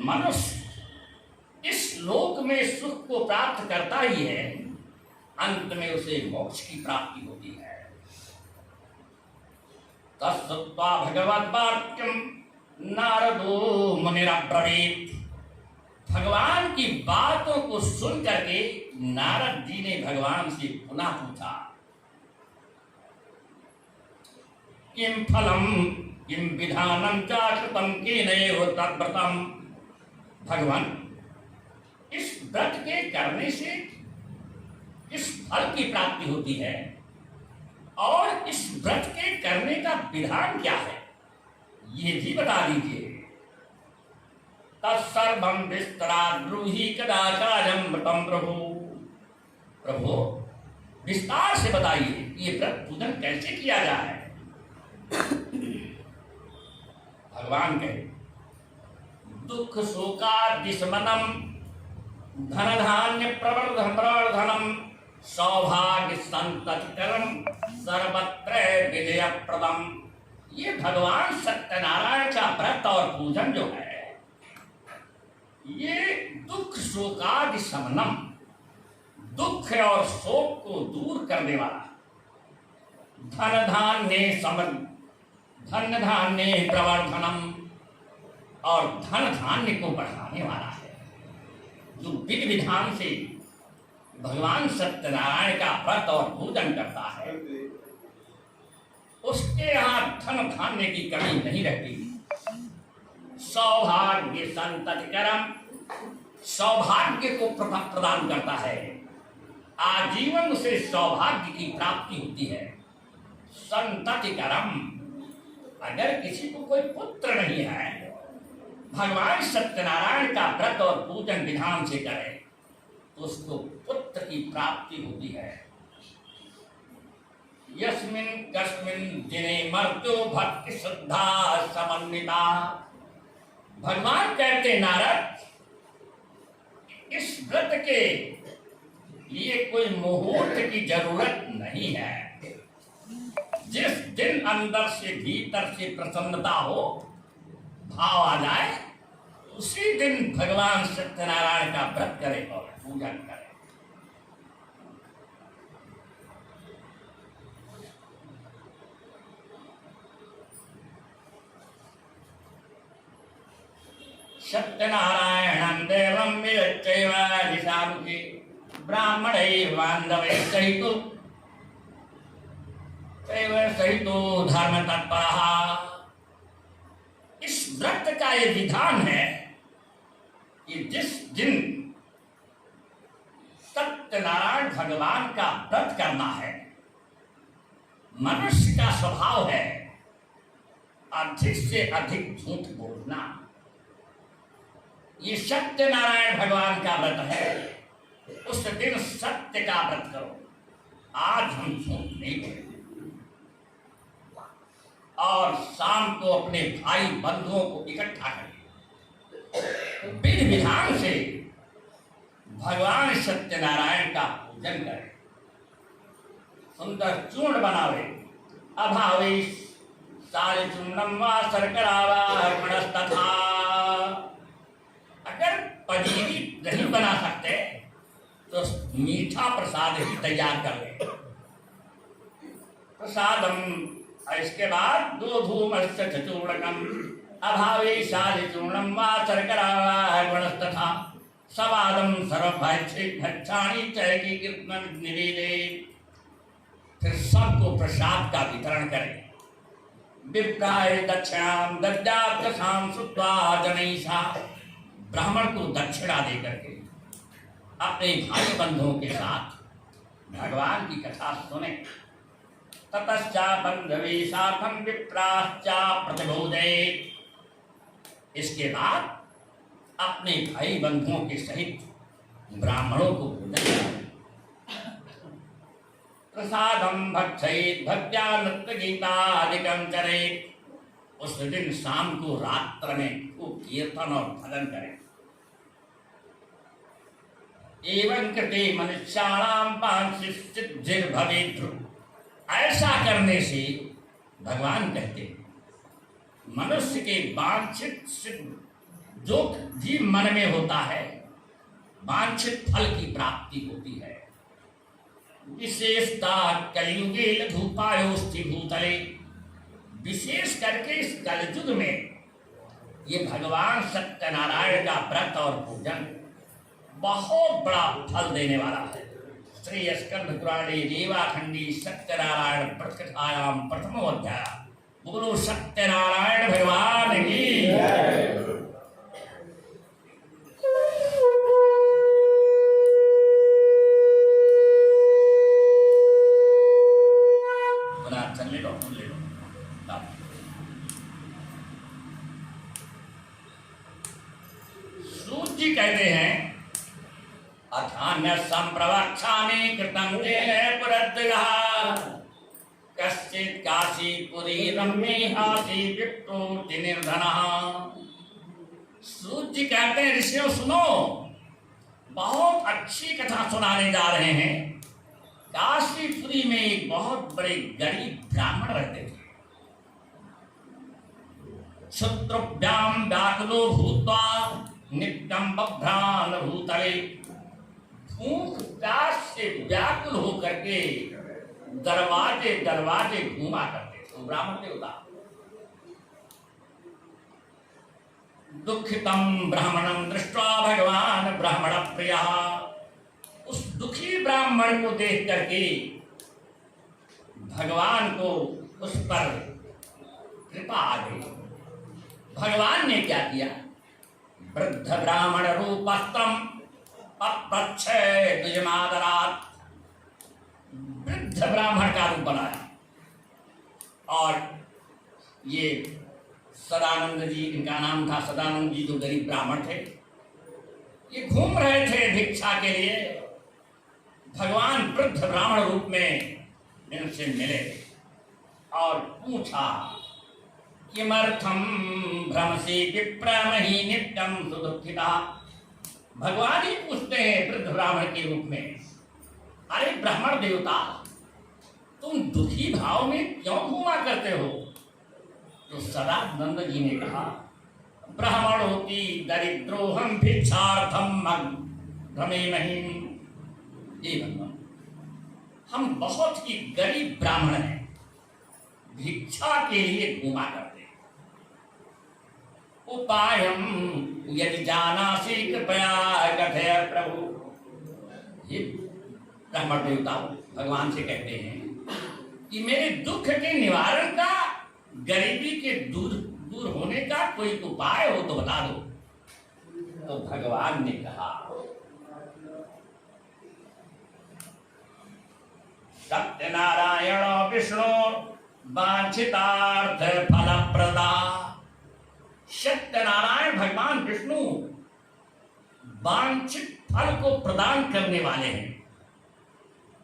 मनुष्य इस लोक में सुख को प्राप्त करता ही है, अंत में उसे मोक्ष की प्राप्ति होती है। तत्सुत्वा भगवत वाक्यम नारदो मुनिरब्रवीत। भगवान की बातों को सुन करके नारद जी ने भगवान से पुनः पूछा, किम फलम किम विधानम चाकृतम केनैव तद्व्रतम। भगवान इस व्रत के करने से किस फल की प्राप्ति होती है और इस व्रत के करने का विधान क्या है, ये भी बता दीजिए। तत्सर्वं विस्तरात् ब्रूहि कदाचार्यं व्रतं प्रभु। प्रभु विस्तार से बताइए ये व्रत पूजन कैसे किया जाए। भगवान कहे, दुख शोकादिशमनम धन धान्य प्रवर्धनम सौभाग्य संततिकरम सर्वत्र विजय प्रदम। ये भगवान सत्यनारायण का व्रत और पूजन जो है ये दुख शोकादि शमनम, दुख और शोक को दूर करने वाला, धन धान्य प्रवर्धनम और धन धान्य को बढ़ाने वाला है। जो विधि विधान से भगवान सत्यनारायण का व्रत और पूजन करता है उसके यहाँ धन धान्य की कमी नहीं रहती। सौभाग्य संततिकरम, सौभाग्य को प्रदान करता है, आजीवन उसे सौभाग्य की प्राप्ति होती है। संततिकरम, अगर किसी को कोई पुत्र नहीं है, भगवान सत्यनारायण का व्रत और पूजन विधान से करे तो उसको पुत्र की प्राप्ति होती है। यस्मिन कस्मिन दिने मर्त्यो भक्ति श्रद्धा समन्विता। भगवान कहते नारद, इस व्रत के लिए कोई मुहूर्त की जरूरत नहीं है। जिस दिन अंदर से भीतर से प्रसन्नता हो, भाव आ जाए, उसी दिन भगवान सत्यनारायण का व्रत करे और पूजन करे। सत्यनारायणं देवं विरच्चैव दिशामुखी ब्राह्मणैः बान्धवैः सहितो धर्म तत्परः। इस व्रत का ये विधान है कि जिस दिन सत्यनारायण भगवान का व्रत करना है, मनुष्य का स्वभाव है अधिक से अधिक झूठ बोलना। ये सत्यनारायण भगवान का व्रत है, उस दिन सत्य का व्रत करो। आज हम झूठ नहीं बोलेंगे और शाम को अपने भाई बंधुओं को इकट्ठा करें, विधि विधान से भगवान सत्यनारायण का पूजन करें, सुंदर चूर्ण बनावे, अभावे सारे चूर्णम व शर्करा व तथा। अगर पनीरी नहीं बना सकते तो मीठा प्रसाद ही तैयार कर ले। प्रसादम, इसके बाद दो धूमस्य चूर्णकम अभावे शाली चूर्णम व शर्करा व तथा सवादम सर्वभक्षाणी चयकी कीर्तन निवेदे। फिर सबको प्रसाद का वितरण करें। विप्राय दक्षिणाम दद्यात्साम श्रुत्वा जनैषा। ब्राह्मण को दक्षिणा देकर के अपने भाई बंधुओं के साथ भगवान की कथा सुने। ततश्चा बंधवे साथम विप्राश्चा प्रतिबोधे। इसके बाद अपने भाई बंधुओं के सहित ब्राह्मणों को भोजन करें। प्रसादम भक्षयेत् भक्त्या नृत्य गीतादिकं चरेत्। उस दिन शाम को रात्र में खूब कीर्तन और भजन करें। एवं कृते मनुष्याणाम वाञ्छितसिद्धिर्भवेत्। ऐसा करने से भगवान कहते हैं मनुष्य के वांछित सिद्ध जो भी मन में होता है, वांछित फल की प्राप्ति होती है। विशेषता कलयुगे लघुपायोस्ति भूतले। विशेष करके इस कलयुग में ये भगवान सत्यनारायण का व्रत और पूजन बहुत बड़ा फल देने वाला है। श्री स्कंद पुराणे रेवाखंडी सत्यनारायण व्रत कथायाम प्रथमो अध्याय। बोलो सत्यनारायण भगवान की जी कहते हैं अथान्य संप्रवक्षामि कृतं तेन पुरद्दगः कश्चित् काशीपुरी रम्ये हासि विप्रोति निर्धनः। सूत जी कहते हैं ऋषियों सुनो, बहुत अच्छी कथा सुनाने जा रहे हैं। काशीपुरी में एक बहुत बड़े गरीब ब्राह्मण रहते थे। शत्रुभ्याम व्याकुलो भूत्वा नित्यं बभ्रान भूतले। भूख प्यास से व्याकुल होकर के दरवाजे दरवाजे घूमा करते थे ब्राह्मण देवता। दुखितम ब्राह्मणम दृष्ट्वा भगवान ब्राह्मण प्रिया। उस दुखी ब्राह्मण को देख करके भगवान को उस पर कृपा आ गई। भगवान ने क्या किया? वृद्ध ब्राह्मण रूपस्त्रम अप्रच्छय द्विजमादरात्। वृद्ध ब्राह्मण का रूप बनाया और ये सदानंद जी, इनका नाम था सदानंद जी, जो गरीब ब्राह्मण थे, ये घूम रहे थे भिक्षा के लिए। भगवान वृद्ध ब्राह्मण रूप में इनसे मिले और पूछा किमर्थम भ्रमसि विप्रमहि नित्यं सुदुःखिता। भगवान ही पूछते हैं वृद्ध ब्राह्मण के रूप में, अरे ब्राह्मण देवता, तुम दुखी भाव में क्यों घूमा करते हो? तो सदानंद जी ने कहा ब्राह्मणों की दरिद्रोहम भिक्षार्थम भ्रमे नहीं। ये भगवान, हम बहुत ही गरीब ब्राह्मण हैं, भिक्षा के लिए घूमा करते। उपायम यदि जानासि कृपया कथय प्रभु। ये ब्राह्मण देवता भगवान से कहते हैं कि मेरे दुख के निवारण का, गरीबी के दूर होने का कोई उपाय हो तो बता दो। तो भगवान ने कहा सत्यनारायण विष्णु वांछितार्थ फल प्रदा। सत्यनारायण भगवान विष्णु वांछित फल को प्रदान करने वाले हैं,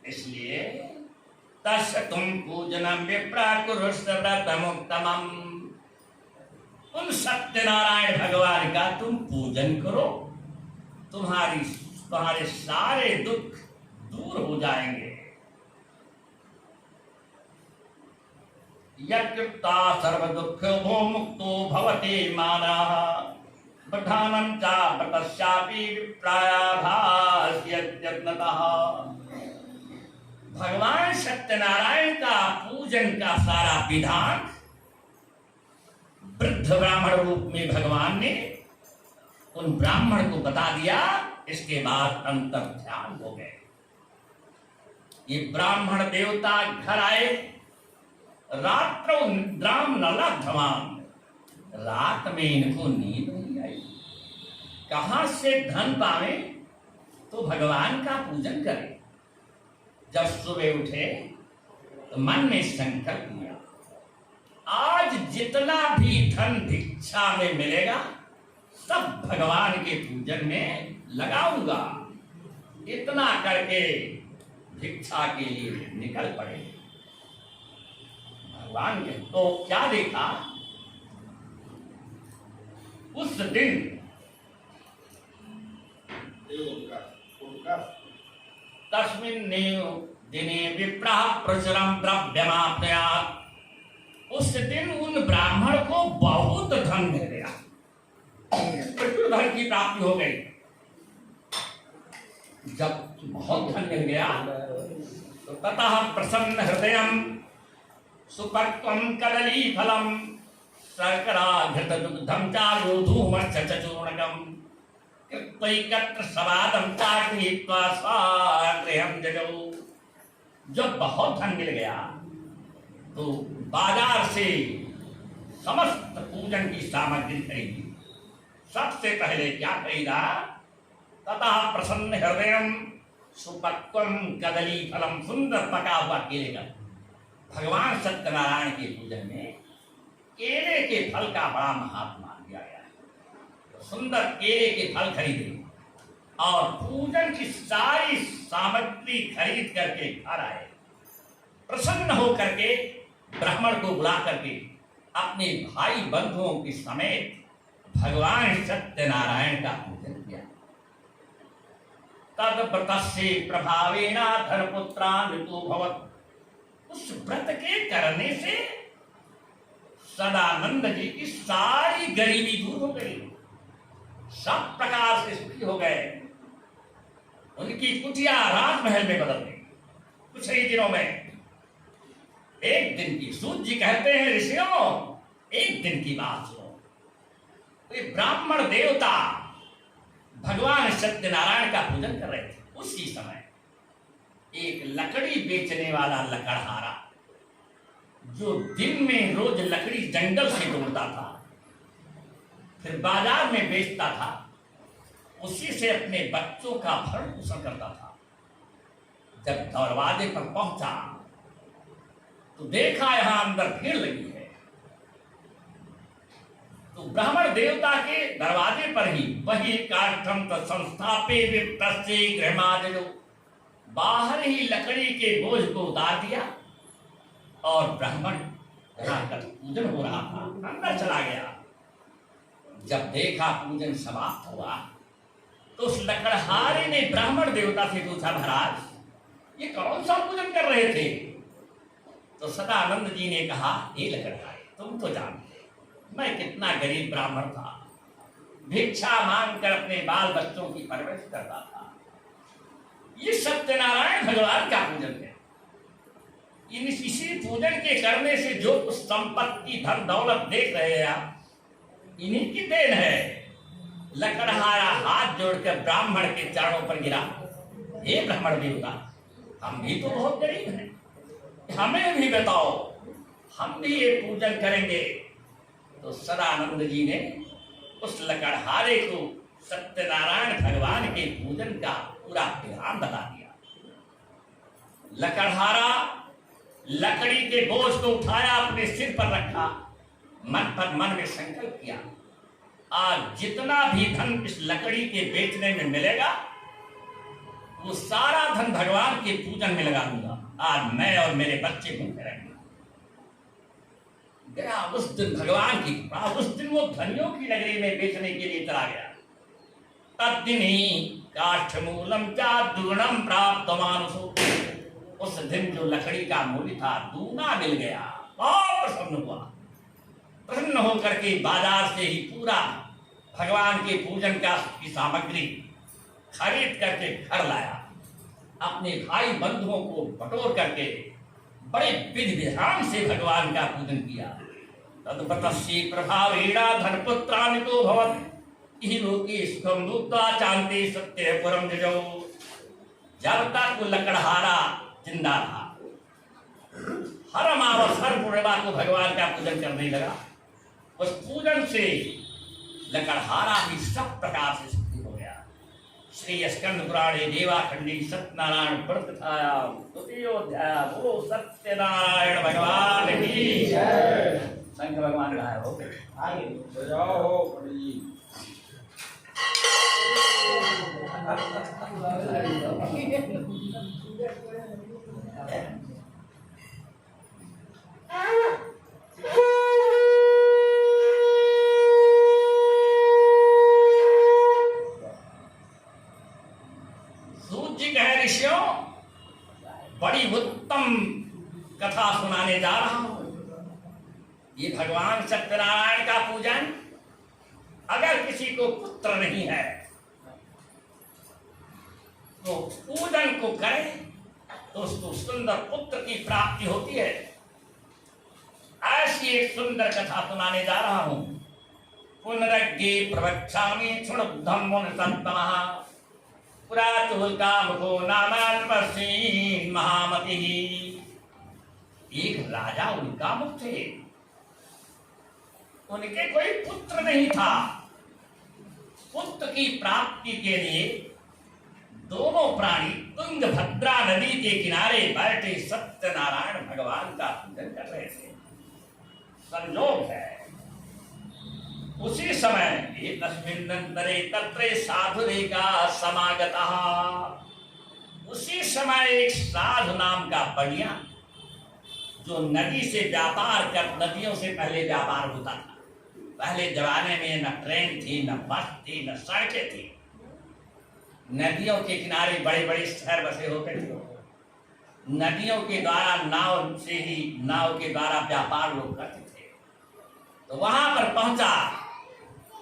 इसलिए तस्य तुम पूजनम विप्राकुरुष्ट व्रतमुत्तमम्। उन सत्यनारायण भगवान का तुम पूजन करो, तुम्हारे सारे दुख दूर हो जाएंगे। यत्कृता सर्व दुःखो मुक्तो भवति मानः पठानं च व्रतस्यापि विप्रायाभास्यत्यत्नतः। भगवान सत्यनारायण का पूजन का सारा विधान वृद्ध ब्राह्मण रूप में भगवान ने उन ब्राह्मण को बता दिया। इसके बाद अंतर ध्यान हो गए। ये ब्राह्मण देवता घर आए, रात्रो निद्राम न लब्धवान। रात में इनको नींद नहीं आई। कहां से धन पावे तो भगवान का पूजन करें। जब सुबह उठे तो मन में संकल्प किया, आज जितना भी धन भिक्षा में मिलेगा सब भगवान के पूजन में लगाऊंगा। इतना करके भिक्षा के लिए निकल पड़े। भगवान के तो क्या देखा, उस दिन तस्मिन्नेव दिने विप्रः प्रचुरं द्रव्यमाप्नुयात्। उस दिन उन ब्राह्मण को बहुत धन मिल गया, प्रचुर धन की प्राप्ति हो गई। जब बहुत धन मिल गया तो ततः प्रसन्न हृदयं सुपक्वं कदली फलं शर्करा घृतदुग्धं चारुधूमर्चचूर्णकम् कृत्वैकत्र सवादं चागृहीत्वा स्वागृहं जगौ। जब बहुत धन मिल गया तो बाजार से समस्त पूजन की सामग्री खरीदी। सबसे पहले क्या खरीदा, ततः प्रसन्न हृदयं सुपक्वं कदली फलम। सुंदर पका हुआ केले का, भगवान सत्यनारायण के पूजन में केले के फल का बड़ा महात्मा दिया गया है। तो सुंदर केले के फल खरीदे और पूजन की सारी सामग्री खरीद करके घर आए। प्रसन्न होकर के ब्राह्मण को बुला करके अपने भाई बंधुओं के समेत भगवान सत्यनारायण का पूजन किया। तद व्रतस्य प्रभावेन धनपुत्रान्वितो भवत्। उस व्रत के करने से सदानंद जी की सारी गरीबी दूर हो गई, सब प्रकार से सुखी हो गए। उनकी कुटिया राजमहल में बदल गई कुछ ही दिनों में। एक दिन की, सूत जी कहते हैं ऋषियों, एक दिन की बात सुनो। तो ब्राह्मण देवता भगवान सत्यनारायण का पूजन कर रहे थे। उसी समय एक लकड़ी बेचने वाला लकड़हारा, जो दिन में रोज लकड़ी जंगल से तोड़ता था फिर बाजार में बेचता था, उसी से अपने बच्चों का भरण पोषण करता था। जब दरवाजे पर पहुंचा तो देखा यहां अंदर भीड़ लगी है। तो ब्राह्मण देवता के दरवाजे पर ही वही काष्ठम संस्थापे विप्रस्थे गृहमाजनो, बाहर ही लकड़ी के बोझ को उतार दिया और ब्राह्मण जहां का पूजन हो रहा था अंदर चला गया। जब देखा पूजन समाप्त हुआ तो उस लकड़हारे ने ब्राह्मण देवता से पूछा, महाराज ये कौन सा पूजन कर रहे थे? तो सदानंद जी ने कहा, हे लकड़हारे, तुम तो जानते मैं कितना गरीब ब्राह्मण था, भिक्षा मांगकर अपने बाल बच्चों की परवरिश करता था। ये सत्यनारायण भगवान का पूजन है। इसी पूजन के करने से जो कुछ संपत्ति धन दौलत देख रहे हैं आप, इन्हीं की देन है। लकड़हारा हाथ जोड़कर ब्राह्मण के चरणों पर गिरा, हे ब्राह्मण देवता, हम भी तो बहुत गरीब हैं, हमें भी बताओ, हम भी ये पूजन करेंगे। तो सदानंद जी ने उस लकड़हारे को सत्यनारायण भगवान के पूजन का पूरा विधान बता दिया। लकड़हारा लकड़ी के बोझ को उठाया, अपने सिर पर रखा, मन में संकल्प किया, आज जितना भी धन इस लकड़ी के बेचने में मिलेगा वो सारा धन भगवान के पूजन में लगा दूंगा। आज मैं और मेरे बच्चे भूखे रहेंगे। गया उस दिन भगवान की कृपा, उस दिन वो धनियों की नगरी में बेचने के लिए चला गया। तद्दिनी काष्ठमूलम चा दुगुणम प्राप्त मानुषो। उस दिन जो लकड़ी का मूल्य था दूना मिल गया। बहुत प्रसन्न हुआ। प्रसन्न होकर के बाजार से ही पूरा भगवान के पूजन की सामग्री खरीद करके घर लाया। अपने भाई बंधुओं को बटोर करके बड़े विधि विधान से भगवान का पूजन किया। तदपतस्सी प्रभावेणा धनपुत्रानितो भवत् इहि लोके सुखं भूत्वा चान्ते सत्यपुरं जजौ। जब तक वो लकड़हारा जिंदा था, हर अमावस हर पूर्णिमा को भगवान का पूजन करने लगा। उस पूजन से लकड़हारा भी सब प्रकार से सुखी हो गया। श्री स्कंद पुराणे देवाखंडी सत्यनारायण व्रत कथाया द्वितीयोध्याय। वो सत्यनारायण भगवान की जय। शंकर भगवान का है। हो आगे बजाओ पंडित जी। सूत जी कहे ऋषियों, बड़ी उत्तम कथा सुनाने जा रहा हूं। ये भगवान सत्यनारायण का पूजन, अगर किसी को पुत्र नहीं है तो पूजन को करे तो उसको सुंदर पुत्र की प्राप्ति होती है। ऐसी एक सुंदर कथा सुनाने जा रहा हूं। पुनरज्ञे प्रवक्ष्यामि क्षुणुद्धं मुनिसत्तमः पुरातुलकामुको नामान्वसीन् महामतिः। एक राजा उल्कामुक थे। उनके कोई पुत्र नहीं था। पुत्र की प्राप्ति के लिए दोनों प्राणी तुंगभद्रा नदी के किनारे बैठे सत्यनारायण भगवान का पूजन कर रहे थे। संयोग है उसी समय तस्मिन्नन्तरे तत्रे साधुरेका समागतः। उसी समय एक साधु नाम का बढ़िया, जो नदी से व्यापार कर, नदियों से पहले व्यापार होता था। पहले जमाने में न ट्रेन थी, न बस थी, न सड़कें थी। नदियों के किनारे बड़े बड़े शहर बसे होते थे। नदियों के द्वारा नाव के द्वारा व्यापार लोग करते थे। तो वहां पर पहुंचा,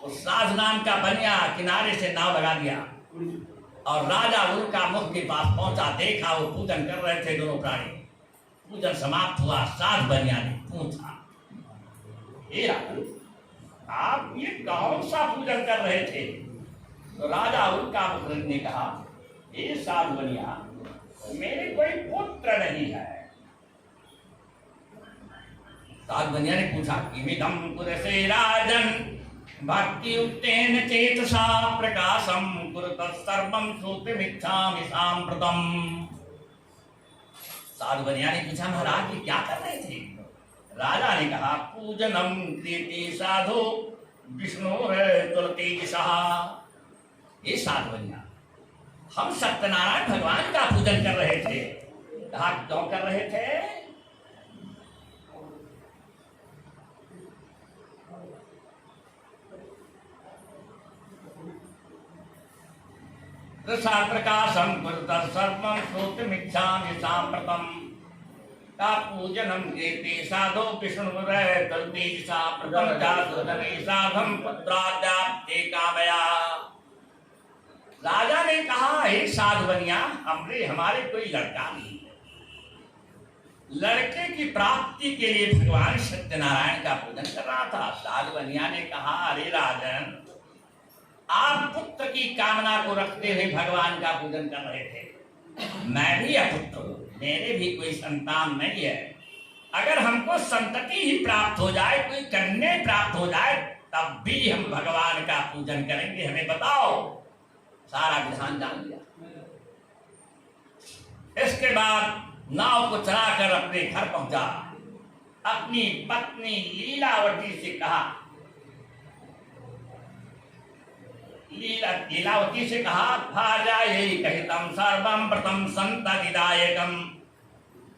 उस साधु नाम का बनिया किनारे से नाव लगा दिया और राजा उल्का मुख के पास पहुंचा। देखा वो पूजन कर रहे थे दोनों प्राणी। पूजन समाप्त हुआ। साधु बनिया ने पूछा, हे राजन, आप ये कौन सा पूजन कर रहे थे? तो राजा उल्का मुख ने कहा, हे साधु बनिया, मेरे कोई पुत्र नहीं है। साधु बनिया ने पूछा, किमिदं पुरसे राजन भक्ति युक्तेन चेतसा प्रकाशम कुरुतः सर्वं श्रोतुमिच्छामि साम्प्रतम्। साधु बनिया ने पूछा, महाराज ये क्या कर रहे थे? राजा ने कहा, पूजनम क्रियते साधु विष्णुर्तुलतेजसः। ये साधु बनिया, हम सत्यनारायण भगवान का पूजन कर रहे थे। कहा, क्यों कर रहे थे? प्रकाशम कुरुतः सर्वं श्रोतुमिच्छामि साम्प्रतम्। का पूजनम क्रियते साधो विष्णुर्तुलतेजसा प्रथम जातुधने साधम पुत्राद्याप्ते कामया। राजा ने कहा, हे साधु बनिया, हमारे कोई लड़का नहीं है। लड़के की प्राप्ति के लिए भगवान सत्यनारायण का पूजन कर रहा था। साधु बनिया ने कहा, अरे राजन, आप पुत्र की कामना को रखते हुए भगवान का पूजन कर रहे थे। मैं भी अपुत्र हूं, मेरे भी कोई संतान नहीं है। अगर हमको संतति ही प्राप्त हो जाए, कोई कन्या प्राप्त हो जाए, तब भी हम भगवान का पूजन करेंगे। हमें बताओ सारा विधान जान लिया। इसके बाद नाव को चलाकर अपने घर पहुंचा। अपनी पत्नी लीलावती से कहा, लीलावती से कहा, भार्या यही कहितम सर्वम प्रथम संततिदायकम।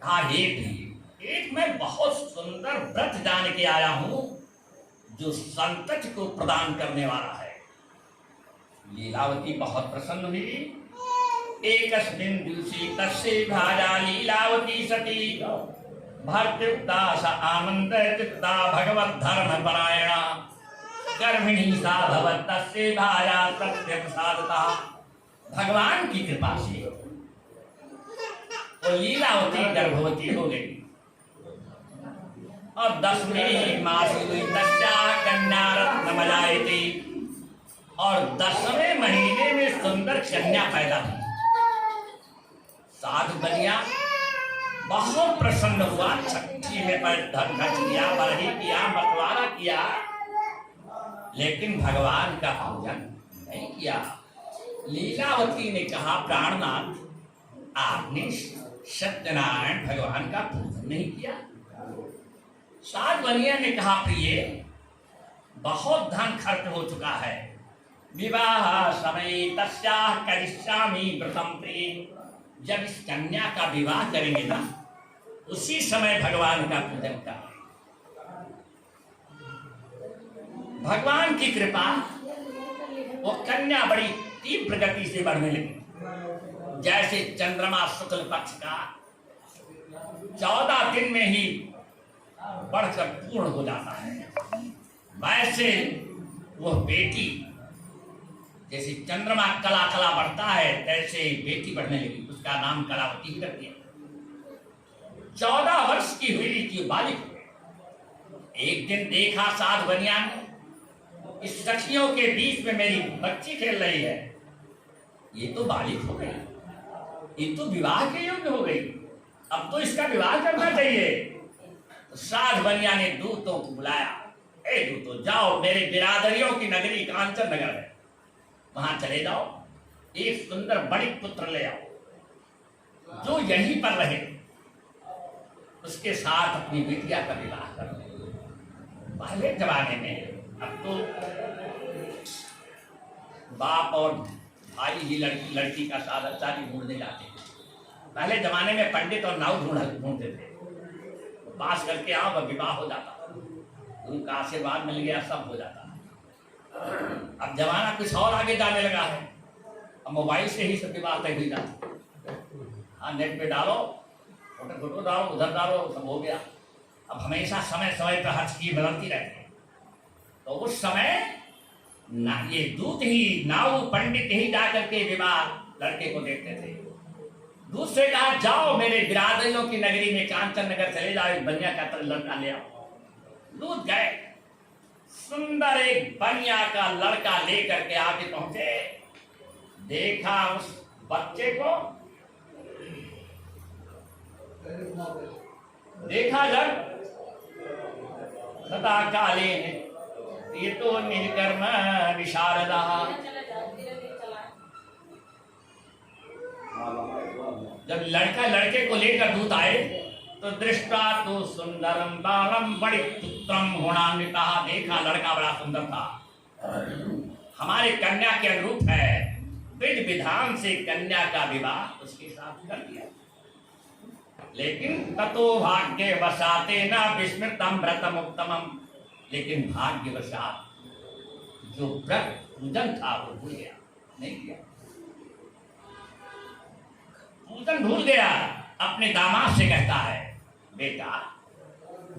कहा, एक मैं बहुत सुंदर व्रत जान के आया हूं जो संतति को प्रदान करने वाला है। लीलावती बहुत प्रसन्न हुई। एकस्मिन् दिवसे तस्यै भार्या लीलावती सती भर्तृप्ता स आनन्दचित्ता भगवद्धर्मपरायणा गर्भिणी सा भवत् तस्यै भार्या प्रत्यप्रसादता। भगवान की कृपा से वो लीलावती गर्भवती हो गई और 10वें मास हुई तस्याः कन्या रत्नमजायते। और 10वें महीने में सुंदर कन्या पैदा हुई। साधु बनिया बहुत प्रसन्न हुआ। छठी में धन खर्च किया, बरही किया, बंटवारा किया, लेकिन भगवान का पूजन नहीं किया। लीलावती ने कहा, प्राणनाथ, आपने सत्यनारायण भगवान का पूजन नहीं किया। साधु बनिया ने कहा, प्रिय, बहुत धन खर्च हो चुका है। विवाह समय तस्याः करिष्यामि व्रतम प्रिय। जब इस कन्या का विवाह करेंगे ना, उसी समय भगवान का पूजन करें। भगवान की कृपा, वो कन्या बड़ी तीव्र गति से बढ़ने लगी। जैसे चंद्रमा शुक्ल पक्ष का 14 दिन में ही बढ़कर पूर्ण हो जाता है, वैसे वह बेटी जैसे चंद्रमा कला कला बढ़ता है, तैसे बेटी बढ़ने लगी। उसका नाम कलावती कर दिया। 14 वर्ष की हुई थी बालिक। एक दिन देखा साधु बनिया ने, इस सखियों के बीच में मेरी बच्ची खेल रही है, ये तो बालिक हो गई, ये तो विवाह के योग्य हो गई, अब तो इसका विवाह करना चाहिए। तो साधु बनिया ने दूतों को बुलाया, ए दूतों, जाओ मेरे बिरादरियों की नगरी कांचन नगर है, वहां चले जाओ, एक सुंदर बड़ी पुत्र ले आओ जो यहीं पर रहे, उसके साथ अपनी बिटिया का विवाह कर। पहले जमाने में, अब तो बाप और भाई ही लड़की का शादी ढूंढने जाते हैं। पहले जमाने में पंडित और नाव ढूंढते थे, पास करके आओ, वह विवाह हो जाता, उनका आशीर्वाद मिल गया, सब हो जाता। अब जमाना कुछ और आगे जाने लगा है। अब मोबाइल से ही सब विवाह तय हुई जाती। हाँ, नेट पे डालो, फोटो डालो, उधर डालो, सब हो गया। अब हमेशा समय समय पर हर चीज बदलती रहती है। तो उस समय ना ये दूत ही, नाव पंडित ही जाकर के विवाह लड़के को देखते थे। दूसरे कहा, जाओ मेरे बिरादरियों की नगरी में कांचन नगर चले जाओ, बनिया का लड़का ले आओ। दूत गए, सुंदर एक बनिया का लड़का लेकर के आगे पहुंचे। देखा उस बच्चे को, देखा जब सदा काले ये तो निकर्म विशारदा। जब लड़का लड़के को लेकर दूत आए तो दृष्टा तो सुंदरम बालम बड़ी पुत्रम गुणान्विता। देखा लड़का बड़ा सुंदर था, हमारे कन्या के अनुरूप है। विधि विधान से कन्या का विवाह उसके साथ कर दिया। लेकिन ततो भाग्य वशाते न विस्मृतम व्रतम उत्तमम। लेकिन भाग्यवशात जो व्रत पूजन था वो भूल गया, नहीं किया। पूजन भूल गया। अपने दामाद से कहता है, बेटा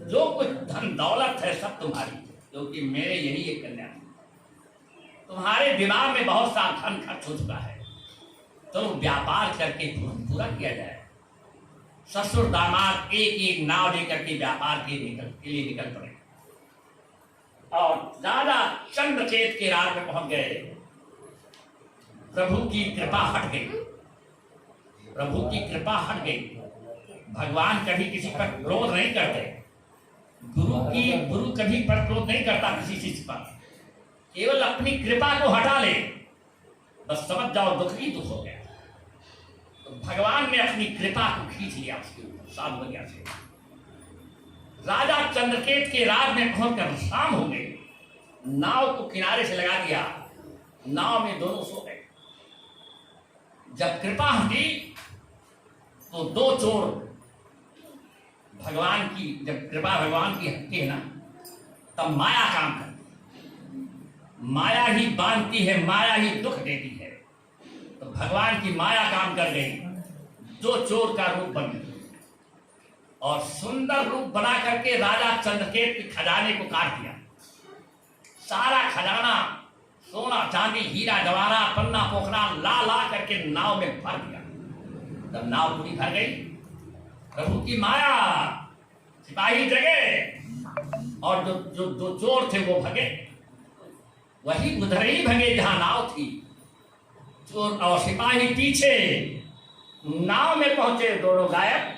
जो कुछ धन दौलत है सब तुम्हारी, क्योंकि मेरे यही एक कन्या है। तुम्हारे विवाह में बहुत सा धन खर्च हो चुका है, तो व्यापार करके पूरा किया जाए। ससुर दामाद एक एक नाव लेकर के व्यापार के लिए निकल पड़े और दादा चंद्रकेत के राज में पहुंच गए। प्रभु की कृपा हट गई, प्रभु की कृपा हट गई। भगवान कभी किसी पर क्रोध नहीं करते, गुरु कभी पर क्रोध नहीं करता किसी चीज पर, केवल अपनी कृपा को हटा ले, बस समझ जाओ दुख ही दुख हो गया। तो भगवान ने अपनी कृपा को खींच लिया उसके ऊपर सात बनिया से। राजा चंद्रकेत के राज में पहुंचकर शाम हो गई, नाव को किनारे से लगा दिया, नाव में दोनों सो गए। जब कृपा हटी तो दो चोर भगवान की, जब कृपा भगवान की हटती है ना, तब माया काम करती है। माया ही बांधती है, माया ही दुख देती है। तो भगवान की माया काम कर गई, दो चोर का रूप बन गया और सुंदर रूप बना करके राजा चंद्रकेत के खजाने को काट दिया। सारा खजाना, सोना चांदी हीरा जवाहरात पन्ना पोखरा ला ला करके नाव में भर दिया। जब नाव पूरी भर गई, प्रभु की माया, सिपाही जगे और जो चोर थे वो भगे। वही उधर ही भगे जहां नाव थी। चोर और सिपाही पीछे, नाव में पहुंचे दोनों गायब।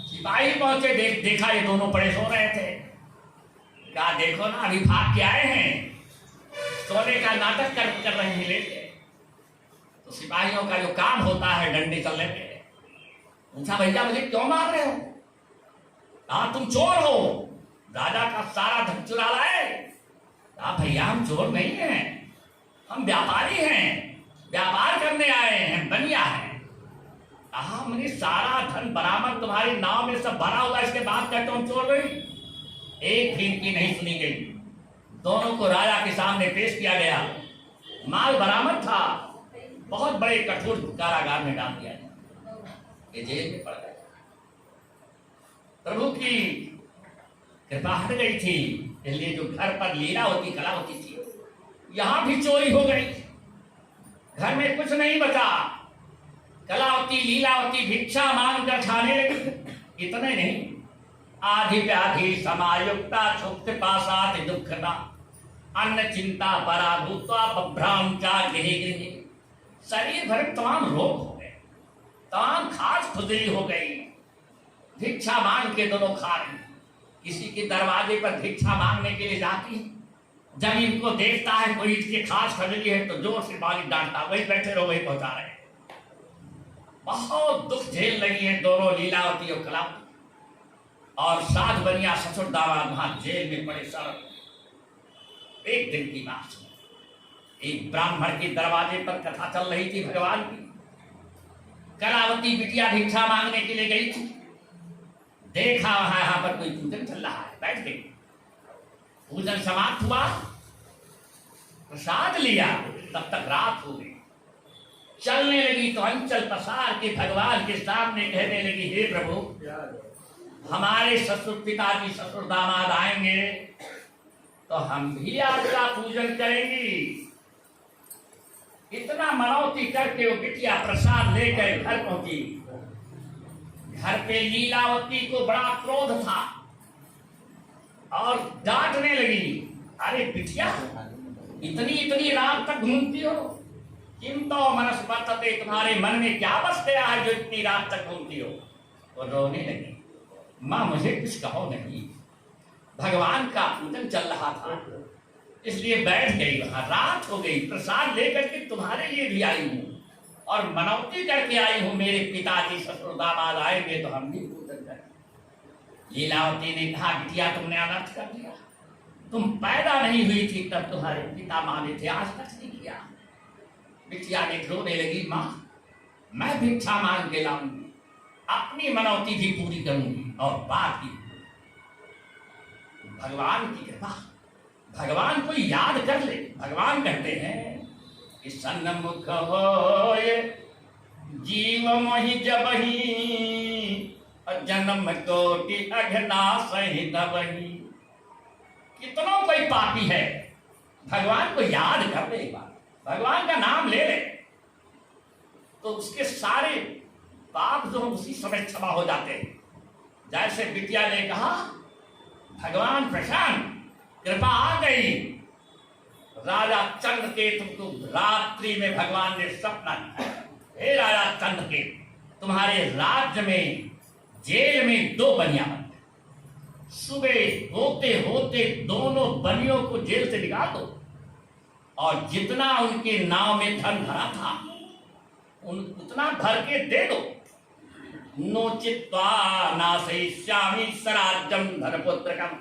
सिपाही पहुंचे, देखा ये दोनों पड़े सो रहे थे। कहा देखो ना, अभी भाग के आए हैं, सोने का नाटक कर रहे मिले थे। तो सिपाहियों का जो काम होता है डंडे चलने पे, पूछा भैया मुझे क्यों मार रहे हो? कहा तुम चोर हो, राजा का सारा धन चुरा लाए। कहा भैया हम चोर नहीं हैं, हम व्यापारी हैं, व्यापार करने आए हैं, बनिया हैं। कहा मैंने सारा धन बरामद तुम्हारी नाव में सब भरा हुआ, इसके बाद कहते तुम चोर गई? एक भी इनकी नहीं सुनी गई। दोनों को राजा के सामने पेश किया गया। माल बरामद था, बहुत बड़े कठोर कारागार में डाल दिया, ये जेल में पड़ गए। प्रभु की कृपा हट गई थी, इसलिए जो घर पर लीला होती, कला होती थी, यहां भी चोरी हो गई। घर में कुछ नहीं बचा। कलावती लीलावती भिक्षा मांग कर खाने लगी। इतने नहीं, आधि व्याधि समायुक्ता क्षुब्ध पासात दुखना अन्न चिंता पराभूता बभ्रांचा गृहे गृहे। शरीर भर तमाम रोग हो गए, तमाम खास खुजली हो गई। भिक्षा मांग के दोनों खा रही। किसी के दरवाजे पर भिक्षा मांगने के लिए जाती, जब इनको देखता है कोई इसके खास खुजली है तो जोर से मालिक डांटता, वही बैठे रहो, वही पहुंचा रहे। बहुत दुख झेल रही है दोनों, लीलावती और कलावती। और साध बनिया ससुर दामाद वहां जेल में पड़े सर। एक दिन की बात, एक ब्राह्मण के दरवाजे पर कथा चल रही थी भगवान की। कलावती बिटिया भिक्षा मांगने के लिए गई थी। देखा वहां यहाँ पर कोई पूजन चल रहा है, बैठ गई। पूजन समाप्त हुआ, प्रसाद लिया, तब तक रात हो गई। चलने लगी तो अंचल पसार के भगवान के सामने कहने लगी, हे प्रभु, हमारे ससुर पिताजी ससुर दामाद आएंगे तो हम भी आपका पूजन करेंगी। इतना मनौती करके वो बिटिया प्रसाद लेकर घर पहुंची। घर पे लीलावती को बड़ा क्रोध था और डांटने लगी, अरे बिटिया इतनी इतनी रात तक घूमती हो, किम तो मनस वर्तते, तुम्हारे मन में क्या बस गया है जो इतनी रात तक घूमती हो? वो रोने लगी, माँ मुझे कुछ कहो नहीं, भगवान का पूजन चल रहा था इसलिए बैठ गई वहां। रात हो गई, प्रसाद लेकर के तुम्हारे लिए भी आई हूँ और मनौती करके आई हूँ, मेरे पिताजी ससुर दामाद आएंगे तो हम भी पूजन करेंगे। लीलावती ने कहा, बिटिया तुमने अनर्थ कर दिया, तुम पैदा नहीं हुई थी तब तुम्हारे पिता माने थे, आज तक नहीं किया। बिटिया ने रोने लगी, माँ मैं भिक्षा मांग के लाऊंगी, अपनी मनौती भी पूरी करूंगी और बात की भगवान की कृपा, भगवान को याद कर ले। भगवान कहते हैं कि सन्मुख होए जीव मोहि जबहि जन्म कोटि अघना सहित बही। कितनों कोई पापी है, भगवान को याद कर ले, एक बार भगवान का नाम ले ले तो उसके सारे पाप जो उसी समय क्षमा हो जाते हैं। जैसे बिटिया ने कहा, भगवान प्रसन्न, कृपा आ गई। राजा चंद्रकेतु को रात्रि में भगवान ने सपना दिखाया, हे राजा चंद्रकेतु, तुम्हारे राज्य में जेल में दो बनिया बन गए। सुबह होते होते दोनों बनियों को जेल से निकाल दो और जितना उनके नाव में धन भरा था उतना भर के दे दो। नोचित्वा नाशयिष्यामि सराज्यम धनपुत्रकम,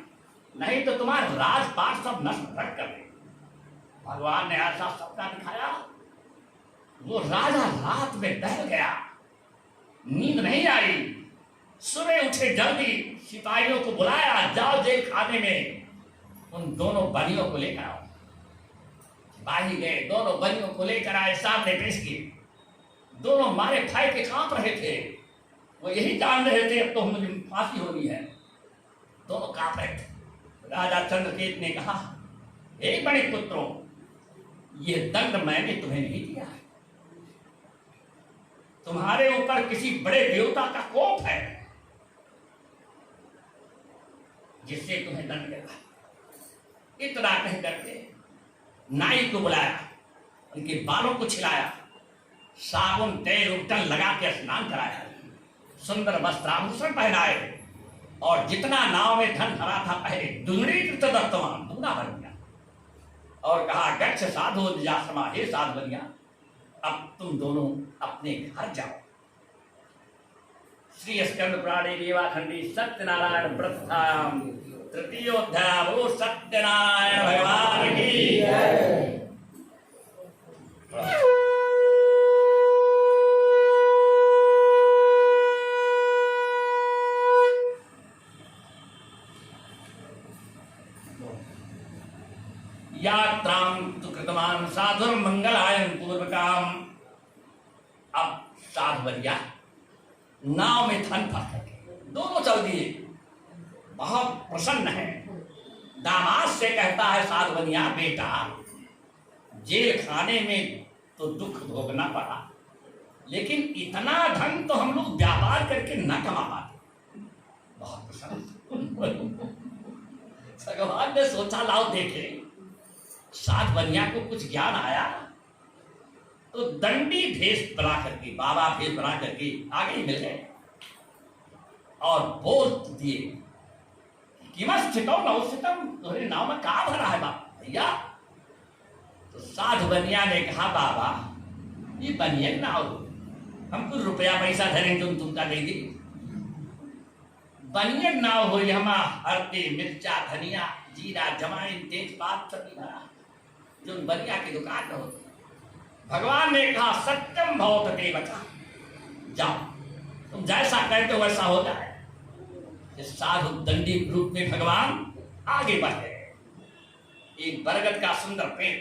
नहीं तो तुम्हारा राजपाट सब नष्ट कर दे। भगवान ने ऐसा सपना दिखाया, वो राजा रात में डर गया, नींद नहीं आई। सुबह उठे जल्दी, सिपाहियों को बुलाया, जाओ जेल खाने में उन दोनों बनियों को लेकर आओ। सिपाही गए, दोनों बनियों को लेकर आए, सामने पेश किए। दोनों मारे खाए के कांप रहे थे, वो यही जान रहे थे अब तो मुझे फांसी होनी है। दोनों कांप रहे थे। राजा चंद्रकेत ने कहा, हे बड़े पुत्रों, ये दंड मैंने तुम्हें नहीं दिया है, तुम्हारे ऊपर किसी बड़े देवता का कोप है जिससे तुम्हें दंड देगा। इतना कह करके नाई को बुलाया, उनके बालों को छिलाया, साबुन तेल उबटन लगा के स्नान कराया, सुंदर वस्त्राभूषण पहनाए और जितना नाव में धन भरा था पहले दुर्नीत दत्तवान दूना बन गया और कहा, गच्छ साधु निजाश्रमा, हे साधु बनिया, अब तुम दोनों अपने घर जाओ। श्री स्कंद पुराणे रेवाखंडी सत्यनारायण व्रताम तृतीयोध्याय। बोलो सत्यनारायण भगवान की जय। यात्रां तु कृतवान साधुर मंगलायन पूर्वकाम। अब साधु बनिया नाव में धन भर करके दोनों चल दिए, बहुत प्रसन्न है। दामाद से कहता है साधु बनिया, बेटा जेल खाने में तो दुख भोगना पड़ा, लेकिन इतना धन तो हम लोग व्यापार करके न कमा पाते। बहुत प्रसन्न। भगवान ने सोचा, लाओ देखे। साधु बनिया को कुछ ज्ञान आया तो दंडी भेष बना करके, बाबा भेष बना करके आगे ही मिल गए और बोल दिए, किमस्थितो नवस्थितम, तुम्हारे नाव में कहा भरा है बाबा भैया। तो साधु बनिया ने कहा, बाबा ये बनिया नाव, हम कुछ रुपया पैसा धरेंगे तुमका देंगे। बनियन नाव हो, हम हल्दी मिर्चा धनिया जीरा जमाइन तेजपात सब भरा जो बनिया की दुकान में होती। भगवान ने कहा, सत्यम भवते बचा, जाओ तुम जैसा कहते हो वैसा हो जाए। इस साधु दंडी रूप में भगवान आगे बढ़ गए। एक बरगद का सुंदर पेड़,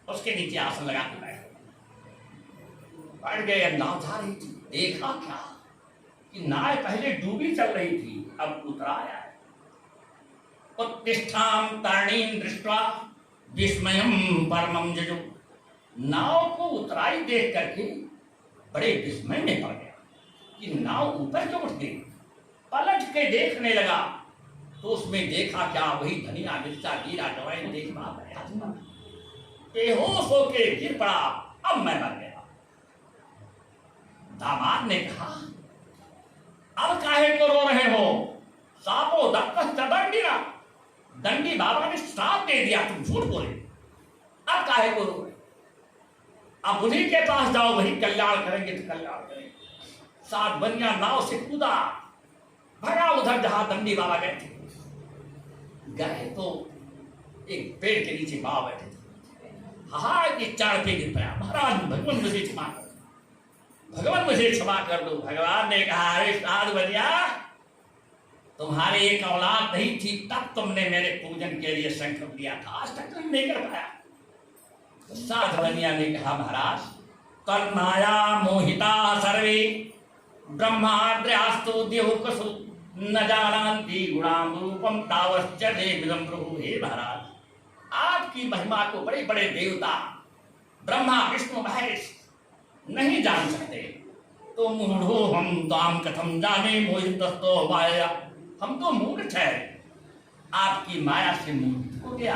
उसके नीचे आसन लगा के बैठे। बढ़ गए, नाव जा रही थी। देखा क्या कि नाव पहले डूबी चल रही थी, अब उतरा आया है। उत्तिष्ठाम तरणीं दृष्ट्वा विस्मयम परमं जजु, नाव को उतराई देख करके बड़े विस्मय में पड़ गया कि नाव ऊपर क्यों उठ गई। पलट के देखने लगा तो उसमें देखा क्या, वही धनिया मिर्चा जीरा जवाइन तेजपात। बेहोश होके गिर पड़ा, अब मैं मर गया। दामाद ने कहा, अब काहे को रो रहे हो, सापो दत्त दंडीना, दंडी बाबा ने श्राप दे दिया, तुम झूठ बोले, अब काहे को रो रहे। अब उन्हीं के पास जाओ, वही कल्याण करेंगे तो कल्याण करेंगे। साधु बनिया नाव से कूदा, भगा उधर जहां दंडी बाबा गए थे। गए तो एक पेड़ के नीचे बाबा बैठे थे। हाँ, ये चार पे गिर पाया, महाराज भगवान मुझे क्षमा कर दो, भगवान मुझे क्षमा कर दो। भगवान ने कहा, अरे साधु बनिया, तुम्हारे एक औलाद नहीं थी तब तुमने मेरे पूजन के लिए संकल्प लिया था, आज तक तुम नहीं कर पाया। तो साधु बनिया ने कहा, महाराज तन्माया मोहिता सर्वे ब्रह्माद्रयास्तु द्युकसु न जानन्ति गुणाम रूपम तावश्च देविदं प्रभु। हे महाराज, आपकी महिमा को बड़े बड़े देवता ब्रह्मा विष्णु महेश नहीं जान सकते। तो मूढ़ो हम ताम कथम जाने मोहितस्तो माया, हम तो मूर्ख है, आपकी माया से मोहित हो गया,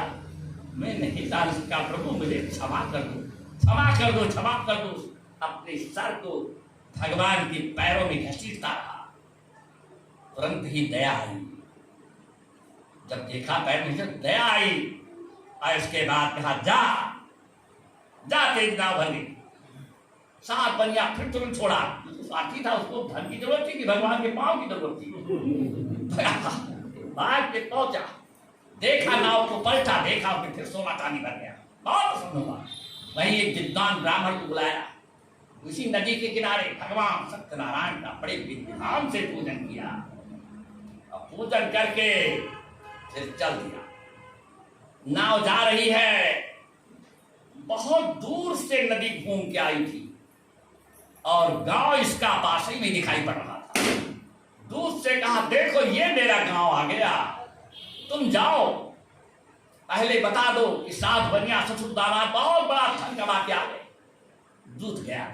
मैं नहीं जान सका। प्रभु मुझे क्षमा कर दो, क्षमा कर दो, क्षमा कर दो। अपने सर को भगवान के पैरों में घसीटता रहा। तुरंत ही दया आई, जब देखा पैर में दया आई और इसके बाद कहा, जा जाते नाव भर गई। साथ बनिया फिर तुरंत छोड़ा। जो साथी था उसको धन की जरूरत थी कि भगवान के पांव की जरूरत थी। भाग के पहुंचा, देखा नाव को पलटा, देखा कि फिर सोना चांदी भर गया। बहुत प्रसन्न हुआ। वहीं एक विद्वान ब्राह्मण को बुलाया। उसी नदी के किनारे भगवान सत्यनारायण का बड़े विधान से पूजन किया और पूजन करके फिर चल दिया। नाव जा रही है, बहुत दूर से नदी घूम के आई थी और गांव इसका पास ही में दिखाई पड़ रहा था। दूर से कहा, देखो ये मेरा गांव आ गया, तुम जाओ पहले बता दो कि साथ बनिया ससुर दामाद बहुत बड़ा धन कमा के आ गए। दूत गया,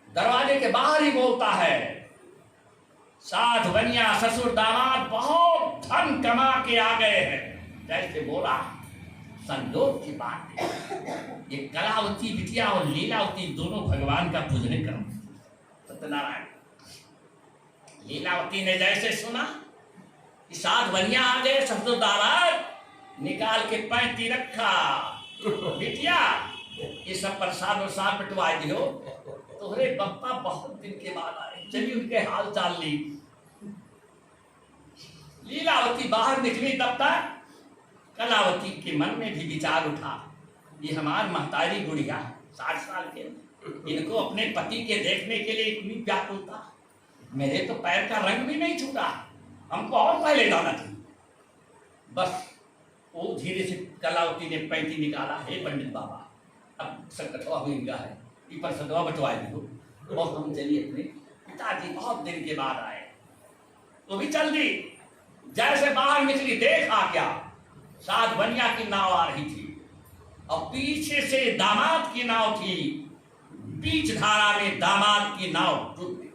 दरवाजे के बाहर ही बोलता है, साथ बनिया ससुर दामाद बहुत धन कमा के आ गए हैं। जैसे बोला, संयोग की बात है, ये कलावती बिटिया और लीलावती दोनों भगवान का पूजन क्रम। सत्यनारायण लीलावती ने जैसे सुना कि साथ बनिया आ गए, ससुर दामाद निकाल के पैंती रखा, बिटिया ये सब प्रसाद और साथ बटवा दियो, तोहरे बप्पा बहुत दिन के बाद आए, चलिए उनके हाल चाल ली। लीलावती बाहर निकली तब तक कलावती के मन में भी विचार उठा, ये हमारी महतारी गुड़िया 60 साल के, इनको अपने पति के देखने के लिए इतनी व्याकुलता, मेरे तो पैर का रंग भी नहीं छूटा, हमको और पहले जाना चाहिए। बस वो धीरे से कलावती ने पैंती निकाला, हे पंडित बाबा अब सकटवा हुई इनका है, पर सदवा बटवा दी और हम चलिए अपने पिताजी बहुत दिन के बाद आए। तो भी चल दी। जैसे बाहर निकली, देखा क्या, साथ बनिया की नाव आ रही थी और पीछे से दामाद की नाव थी। बीच धारा में दामाद की नाव डूब गई।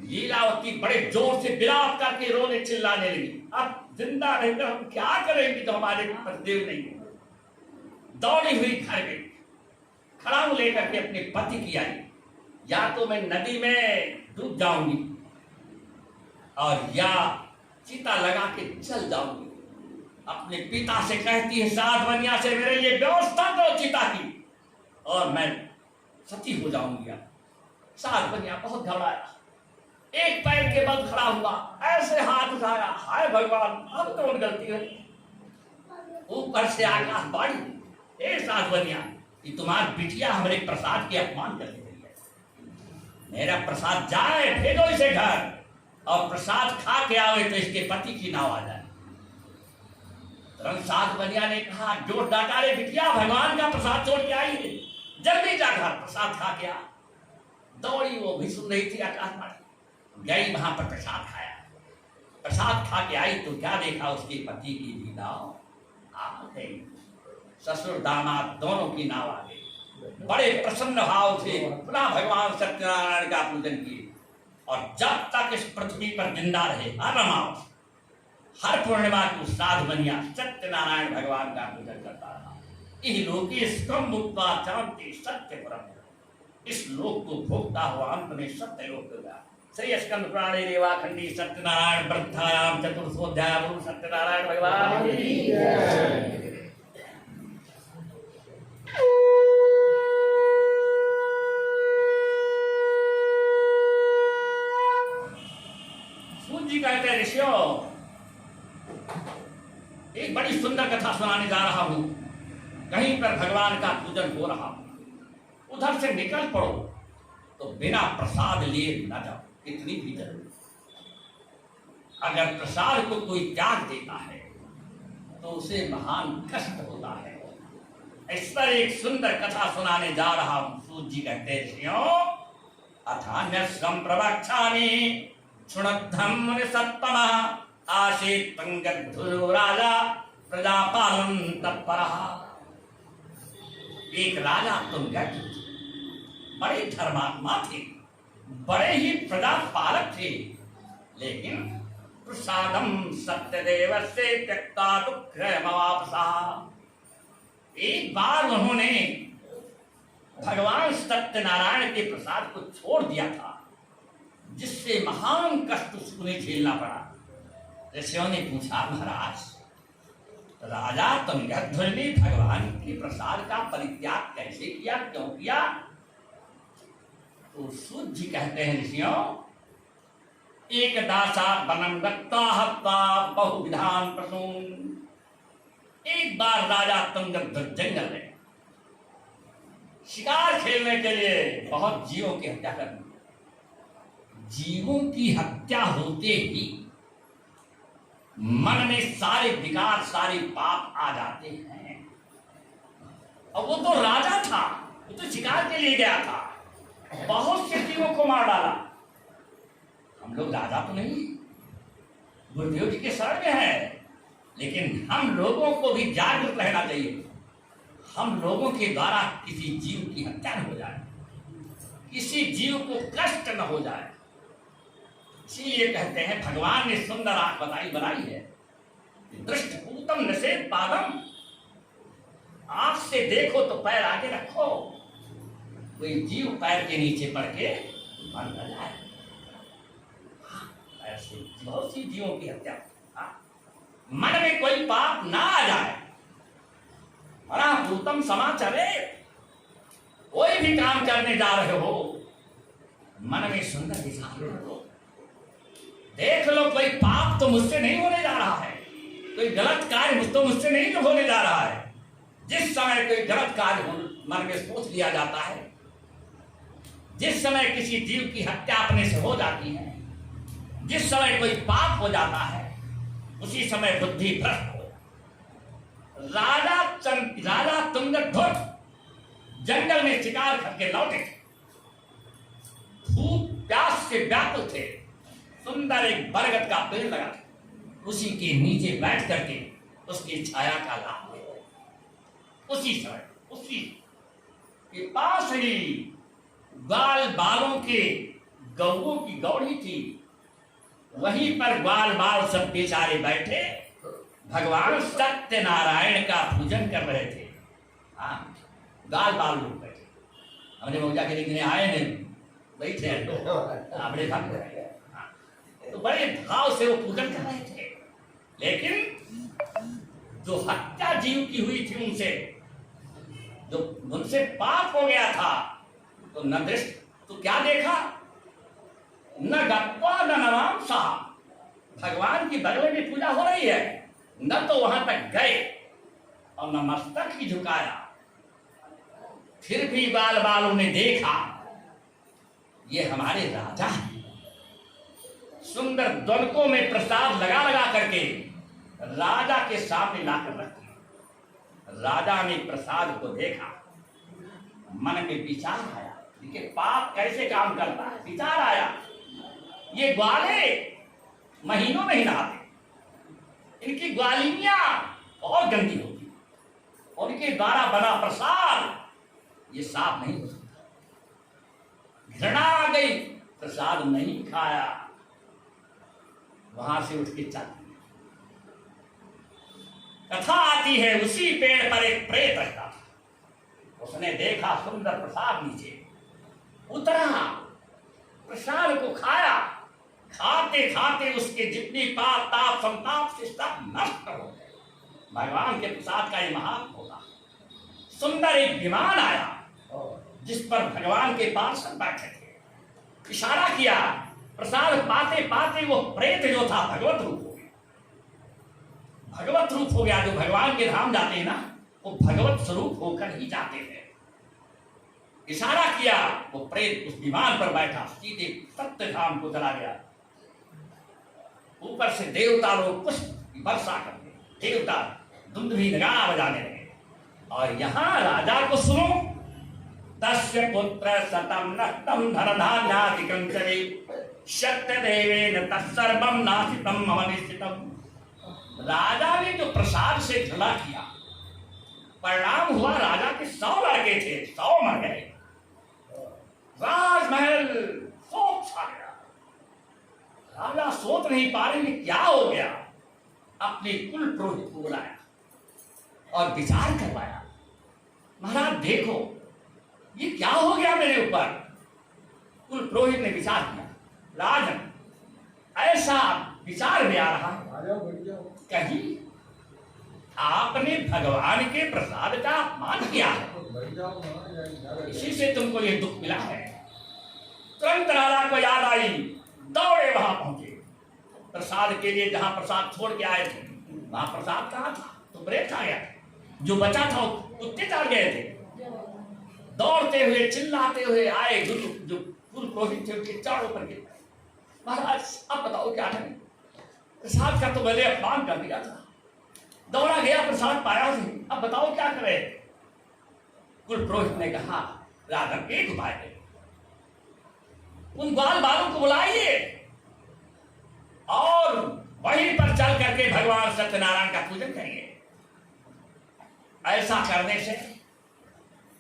लीलावती बड़े जोर से विलाप करके रोने चिल्लाने लगी, अब जिंदा रहकर हम क्या करेंगे तो हमारे पतिदेव नहीं है। दौड़ी हुई घर गई, खड़ाऊ लेकर के अपने पति की आई, या तो मैं नदी में डूब जाऊंगी और या चिता लगा के चल जाऊंगी। अपने पिता से कहती है, साथ बनिया से मेरे लिए व्यवस्था दो चिता की और मैं सती हो जाऊंगी। साथ बनिया बहुत घबराया, एक पैर के बल खड़ा हुआ, ऐसे हाथ उठाया, हाय भगवान अब तो गलती है। ऊपर से आकाश बाड़ी, हे साथ बनिया कि तुम्हारी बिटिया हमारे प्रसाद के अपमान कर रही है, मेरा प्रसाद जाए, भेजो इसे घर और प्रसाद खा के आवे तो इसके पति की नाव आ जाए। तुरंत साथ बनिया ने कहा, जो डाटा रे बिटिया, भगवान का प्रसाद छोड़ के आई है, जल्दी जा घर प्रसाद खा के आ। दौड़ी, वो भी सुन रही थी आकाशवाणी, गई वहां पर प्रसाद खाया। प्रसाद खा के आई तो क्या देखा, उसके पति की भी नाव आ गई, ससुर दामाद दोनों की नाव आ गई। बड़े प्रसन्न भाव से पुनः भगवान सत्यनारायण का पूजन किए और जब तक इस पृथ्वी पर जिंदा रहे हर अमावस हर पूर्णिमा को साध बनिया सत्यनारायण भगवान का पूजन करता रहा। इस लोके स्कंभुत्वा चांति सत्यपुरम, इस लोक को भोगता हुआ अंत में सत्य लोक गया। श्री स्कंद पुराणे रेवाखंडी सत्यनारायण वृद्धायाम चतुर्थोध्याय गुरु सत्यनारायण भगवान की जय। सूत जी कहते हैं, ऋषियों एक बड़ी सुंदर कथा सुनाने जा रहा हूं। कहीं पर भगवान का पूजन हो रहा, उधर से निकल पड़ो तो बिना प्रसाद लिए न जाओ, इतनी भी जरूरी। अगर प्रसाद को कोई त्याग देता है तो उसे महान कष्ट होता है। इस पर एक सुंदर कथा सुनाने जा रहा हूं। सूत जी कहते हैं, अथान्य संप्रवक्षामि शुणद्धम सत्तम आसीत पंगद्धुरो राजा प्रजापालन तत्परः। एक राजा तुंगध्व बड़े धर्मात्मा थे, बड़े ही प्रजापालक थे, लेकिन प्रसादम सत्यदेव से त्यक्ता दुःखमवापसा। एक बार उन्होंने भगवान सत्यनारायण के प्रसाद को छोड़ दिया था, जिससे महान कष्ट उन्हें झेलना पड़ा। ऋषियों ने पूछा, महाराज राजा तुंगध्वज ने भगवान के प्रसाद का परित्याग कैसे किया, क्यों किया? तो सूत जी कहते हैं ऋषियों, एक दासा बनम रक्ता हत्ता बहुविधान प्रसून। एक बार राजा तुंगध्वज जंगल में शिकार खेलने के लिए बहुत जीवों की हत्या कर दी। जीवों की हत्या होते ही मन में सारे विकार, सारे पाप आ जाते हैं। और वो तो राजा था, वो तो शिकार के लिए गया था, बहुत से जीवों को मार डाला। हम लोग राजा तो नहीं, गुरुदेव जी के शरण में है, लेकिन हम लोगों को भी जागरूक रहना चाहिए। हम लोगों के द्वारा किसी जीव की हत्या न हो जाए, किसी जीव को कष्ट न हो जाए। इसीलिए कहते हैं भगवान ने सुंदर आंख बनाई है, दृष्टपूतम निषेध पादम। आंख से देखो तो पैर आगे रखो, कोई जीव पैर के नीचे पड़ के मर न जाए। ऐसे बहुत सी जीवों की हत्या। मन में कोई पाप ना आ जाए, भूतम समाचरे। कोई भी काम करने जा रहे हो, मन में सुंदर विचार करो, देख लो कोई पाप तो मुझसे नहीं होने जा रहा है, कोई गलत कार्य तो मुझसे नहीं होने जा रहा है। जिस समय कोई गलत कार्य मन में सोच लिया जाता है, जिस समय किसी जीव की हत्या अपने से हो जाती है, जिस समय कोई पाप हो जाता है, उसी समय बुद्धि भ्रष्ट हो। राजा तुंगध्वज जंगल में शिकार करके लौटे थे, भूख प्यास से व्याकुल थे। सुंदर एक बरगद का पेड़ लगा था, उसी के नीचे बैठ करके उसकी छाया का लाभ ले। उसी समय उसी के पास ही ग्वाल बालों के गौओं की गौड़ी थी, वहीं पर ग्वाल बाल सब बेचारे बैठे भगवान सत्यनारायण का पूजन कर रहे थे। हाँ, ग्वाल बाल लोग बैठे, हमने मौजा के देखने आए नहीं, बैठे अपने तो बड़े भाव से वो पूजन कर रहे थे। लेकिन जो हत्या जीव की हुई थी उनसे, जो उनसे पाप हो गया था, तो न दृष्ट तो क्या देखा, न गप्पा न नवाम साहब। भगवान की बगल में पूजा हो रही है, न तो वहां तक गए और न मस्तक ही झुकाया। फिर भी बाल बालों ने देखा ये हमारे राजा हैं। सुंदर द्वनकों में प्रसाद लगा लगा करके राजा के सामने लाकर रखे। राजा ने प्रसाद को देखा, मन में विचार आया, देखिए पाप कैसे काम करता है। विचार आया, ये ग्वाले महीनों में ही नहाते, इनकी ग्वालिनियां और गंदी होती, और इनके द्वारा बना प्रसाद ये साफ नहीं हो सकता। घृणा आ गई, प्रसाद नहीं खाया, वहां से उठ के चल। कथा आती है उसी पेड़ पर एक प्रेत रहता था, उसने देखा सुंदर प्रसाद नीचे उतरा, प्रसाद को खाया। खाते खाते उसके जितनी पाप ताप संताप से सब नष्ट हो गए। भगवान के प्रसाद का ये महान होगा। सुंदर एक विमान आया जिस पर भगवान के पार्षद बैठे थे, इशारा किया, प्रसाद पाते पाते वो प्रेत जो था भगवत रूप हो गया। भगवत रूप हो गया। जो भगवान के धाम जाते हैं ना, वो भगवत स्वरूप होकर ही जाते हैं। इशारा किया, वो प्रेत उस विमान पर बैठा, सीधे सत्य धाम को चला गया। ऊपर से देवता लोग पुष्प वर्षा करते, देवता दुंदुभी नगाड़ा बजाने लगे। और यहाँ राजा को सुनो, तस्य पुत्र सतम नक्तम धनधान्यादिकं चरे सत्य देवेन तत्सर्वं नाशितम मम निश्चितम। राजा ने जो प्रसाद से झला किया, परिणाम हुआ राजा के 100 लड़के थे, 100 मर गए। राजमहल शोक छा गया। राजा सोच नहीं पा रहे कि क्या हो गया। अपने कुल पुरोहित को बुलाया और विचार करवाया, महाराज देखो ये क्या हो गया मेरे ऊपर। कुल पुरोहित ने विचार किया, राजन ऐसा विचार में आ रहा है, कहीं आपने भगवान के प्रसाद का अपमान किया है, इसी से तुमको ये दुख मिला है। तुरंत राजा को याद आई, दौड़े वहां पहुंचे प्रसाद के लिए। जहां प्रसाद छोड़ के आए थे वहां प्रसाद कहाँ था? तो ब्रेक खा गया। जो बचा था कुत्ते चाट गए थे। दौड़ते हुए चिल्लाते हुए आए, जो कुल पुरोहित थे उनके चारों पर गिर गए। महाराज अब बताओ क्या करें, प्रसाद का तो मैंने अपमान कर दिया था, दौड़ा गया प्रसाद पाया नहीं, अब बताओ क्या करें। कुल पुरोहित ने कहा, राजा एक उपाय है, उन ग्वाल बालों को बुलाइए और वहीं पर चल करके भगवान सत्यनारायण का पूजन करिए। ऐसा करने से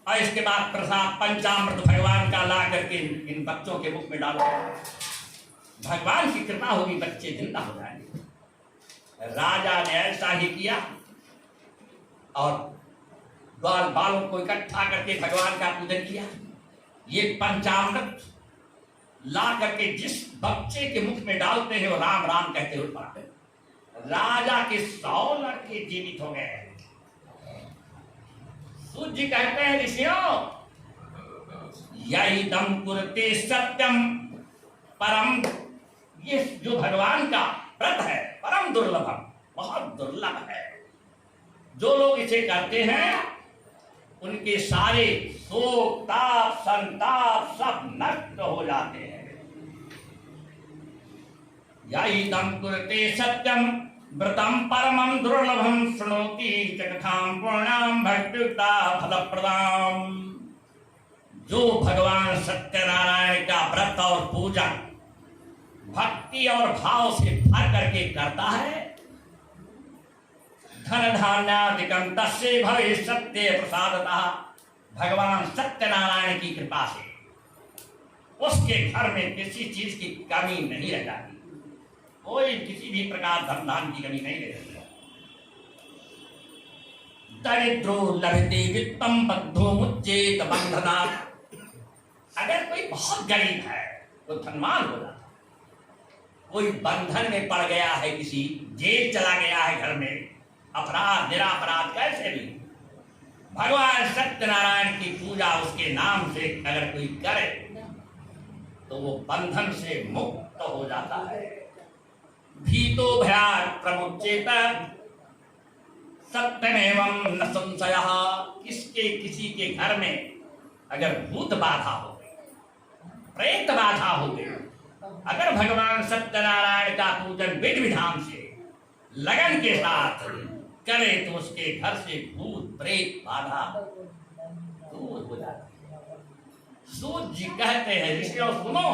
और इसके बाद प्रसाद पंचामृत भगवान का ला करके इन बच्चों के मुख में डालो, भगवान की कृपा होगी, बच्चे जिंदा हो जाएंगे। राजा ने ऐसा ही किया और ग्वाल बालों को इकट्ठा करके भगवान का पूजन किया। ये पंचामृत ला करके जिस बच्चे के मुख में डालते हैं वो राम राम कहते हुए पड़ते हैं। राजा के 100 लड़के जीवित हो गए। सूत जी कहते हैं, ऋषियों यही दम कुरते सत्यम परम, ये जो भगवान का व्रत है परम दुर्लभम, बहुत दुर्लभ है। जो लोग इसे करते हैं उनके सारे शोक ताप संताप सब नष्ट हो जाते हैं। यही दम कुरते सत्यम व्रतम परमं दुर्लभम शृणोति च कथां पूर्णां भक्त्युक्ता फलप्रदां। जो भगवान सत्यनारायण का व्रत और पूजन भक्ति और भाव से भर करके करता है, धन धान्यादिकं तस्य भविष्यत्ते प्रसादतः, भगवान सत्यनारायण की कृपा से उसके घर में किसी चीज की कमी नहीं रह जाती, कोई किसी भी प्रकार धन धान की कमी नहीं रहती। दरिद्रो लभते वित्तम बद्धो मुच्चेत बंधनात्। अगर कोई बहुत गरीब है तो धनवान हो जाता, कोई बंधन में पड़ गया है, किसी जेल चला गया है, घर में अपराध निरापराध कैसे भी, भगवान सत्यनारायण की पूजा उसके नाम से अगर कोई करे तो वो बंधन से मुक्त हो जाता है। भीतो भयात् प्रमुच्येत सत्यमेवं न संशयः। किसके किसी के घर में अगर भूत बाधा हो गई, प्रेत बाधा हो गई, अगर भगवान सत्यनारायण का पूजन विधि विधान से लगन के साथ करे तो उसके घर से भूत प्रेत बाधा दूर हो जाती है। सूत जी कहते हैं, ऋषियों सुनो,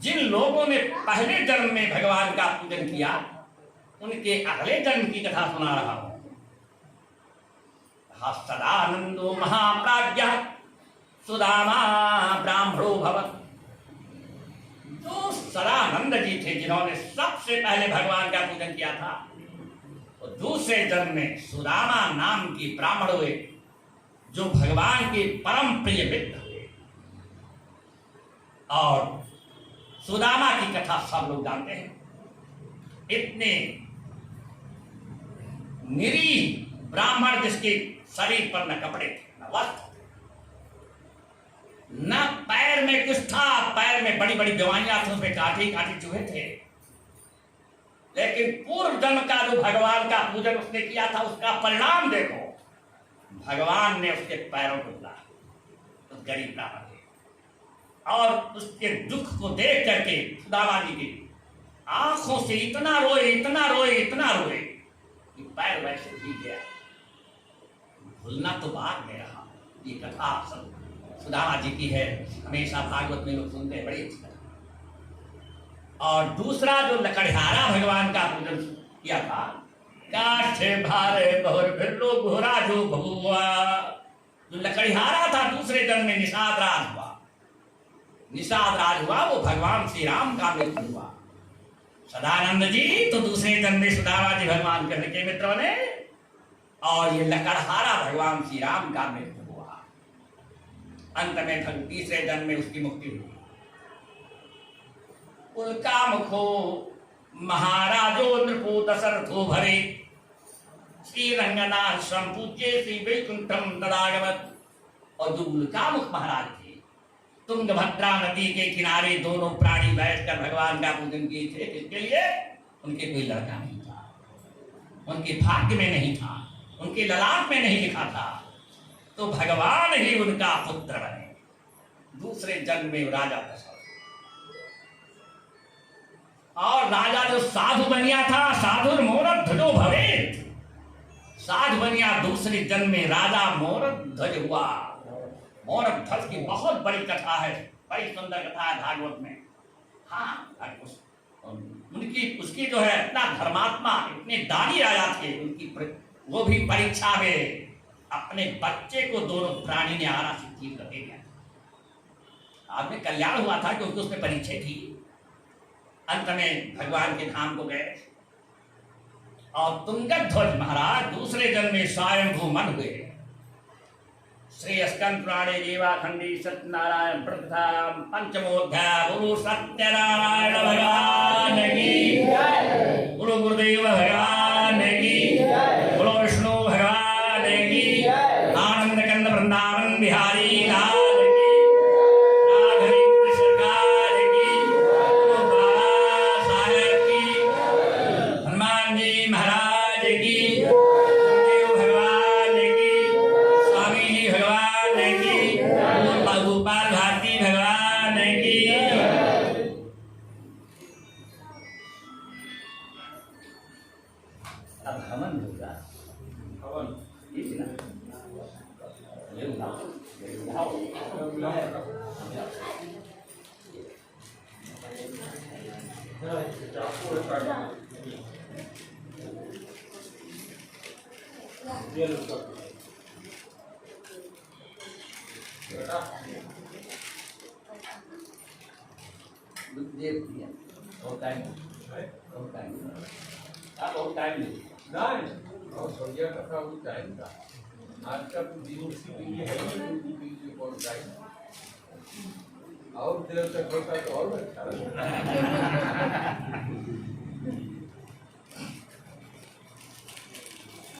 जिन लोगों ने पहले जन्म में भगवान का पूजन किया उनके अगले जन्म की कथा सुना रहा हूं। सदानंदो महाप्राज्ञः सुदामा ब्राह्मणो भवत्। जो सदानंद जी थे जिन्होंने सबसे पहले भगवान का पूजन किया था, तो दूसरे जन्म में सुदामा नाम की ब्राह्मण हुए, जो भगवान के परम प्रिय मित्र हुए। और सुदामा की कथा सब लोग जानते हैं। इतने निरीह ब्राह्मण जिसके शरीर पर न कपड़े थे न वस्त्र, न पैर में कुछ था, पैर में बड़ी बड़ी दवाइयां थी, उसमें कांटे कांटे चूहे थे। लेकिन पूर्व जन्म का जो भगवान का पूजन उसने किया था उसका परिणाम देखो, भगवान ने उसके पैरों को बुलाया, उस गरीब ब्राह्मण के, और उसके दुख को देख करके सुदामा जी की आंखों से इतना रोए इतना रोए इतना रोए कि पैर वैसे भीग गया। भूलना तो बाद में रहा। ये कथा सब सुदामा जी की है, हमेशा भागवत में लोग सुनते हैं, बड़ी अच्छी कथा। और दूसरा जो लकड़हारा भगवान का पूजन किया था, काठे भारे बहुर भिल्लो घोरा जो भगुआ, जो लकड़हारा था दूसरे जन्म में निषाद राज हुआ। निषाद राज हुआ वो भगवान श्री राम का मित्र हुआ। सदानंद जी तो दूसरे जन्म में सुदामा जी भगवान कृष्ण के मित्र बने, और ये लकड़हारा भगवान श्री राम का मित्र हुआ। अंत में तीसरे जन्म में उसकी मुक्ति हुई। उल्का मुखो महाराजो नृपो दशरथो भरे, श्री रंगनाथ संपूज्य श्री वैकुंठम तदागमत। और जो उल्कामुख महाराज थे, तुंगभद्रा नदी के किनारे दोनों प्राणी बैठकर भगवान का पूजन किए थे। इसके लिए उनके कोई लड़का नहीं था, उनके भाग्य में नहीं था, उनके ललाट में नहीं लिखा था, तो भगवान ही उनका पुत्र बने। दूसरे जन्म में राजा दशरथ, और राजा जो साधु बनिया था, साधु मोरत ध्वजो भवेत, साधु बनिया दूसरे जन्म में राजा मोरत ध्वज हुआ। मोरत ध्वज की बहुत बड़ी कथा है, बड़ी सुंदर कथा है भागवत में। हाँ, उनकी उसकी जो है इतना धर्मात्मा, इतने दानी राजा थे, उनकी वो भी परीक्षा में अपने बच्चे को दोनों प्राणी ने आना सिद्धि कर दिया। आपने कल्याण हुआ था क्योंकि उसमें परीक्षा थी। अंत में भगवान के धाम को गए और तुंगध्वज महाराज दूसरे जन्म में स्वयंभू मन हुए। श्री स्कंद पुराणे देवाखंडी सत्यनारायण प्रथा पंचमोध्याय। गुरु सत्यनारायण भगवान की जय, गुरु गुरुदेव भगवान की जय, गुरु विष्णु भगवान की जय, आनंद कंद वृंदावन बिहारी लाल की, राधे कृष्ण काल की, गुरु बाबा साहेब की, हनुमान जी महाराज की, गुरुदेव भगवान की, स्वामी जी भगवान की, गोपाल भारती भगवान की। अब हवन होगा, हवन ये ना ये उठाओ, बहुत टाइम बहुत टाइम नहीं। नहीं, और संज्ञा कथा वो टाइम था। आज का दिन उसी लिए है कि कौन टाइम और देर तक होता तो और अच्छा लगता।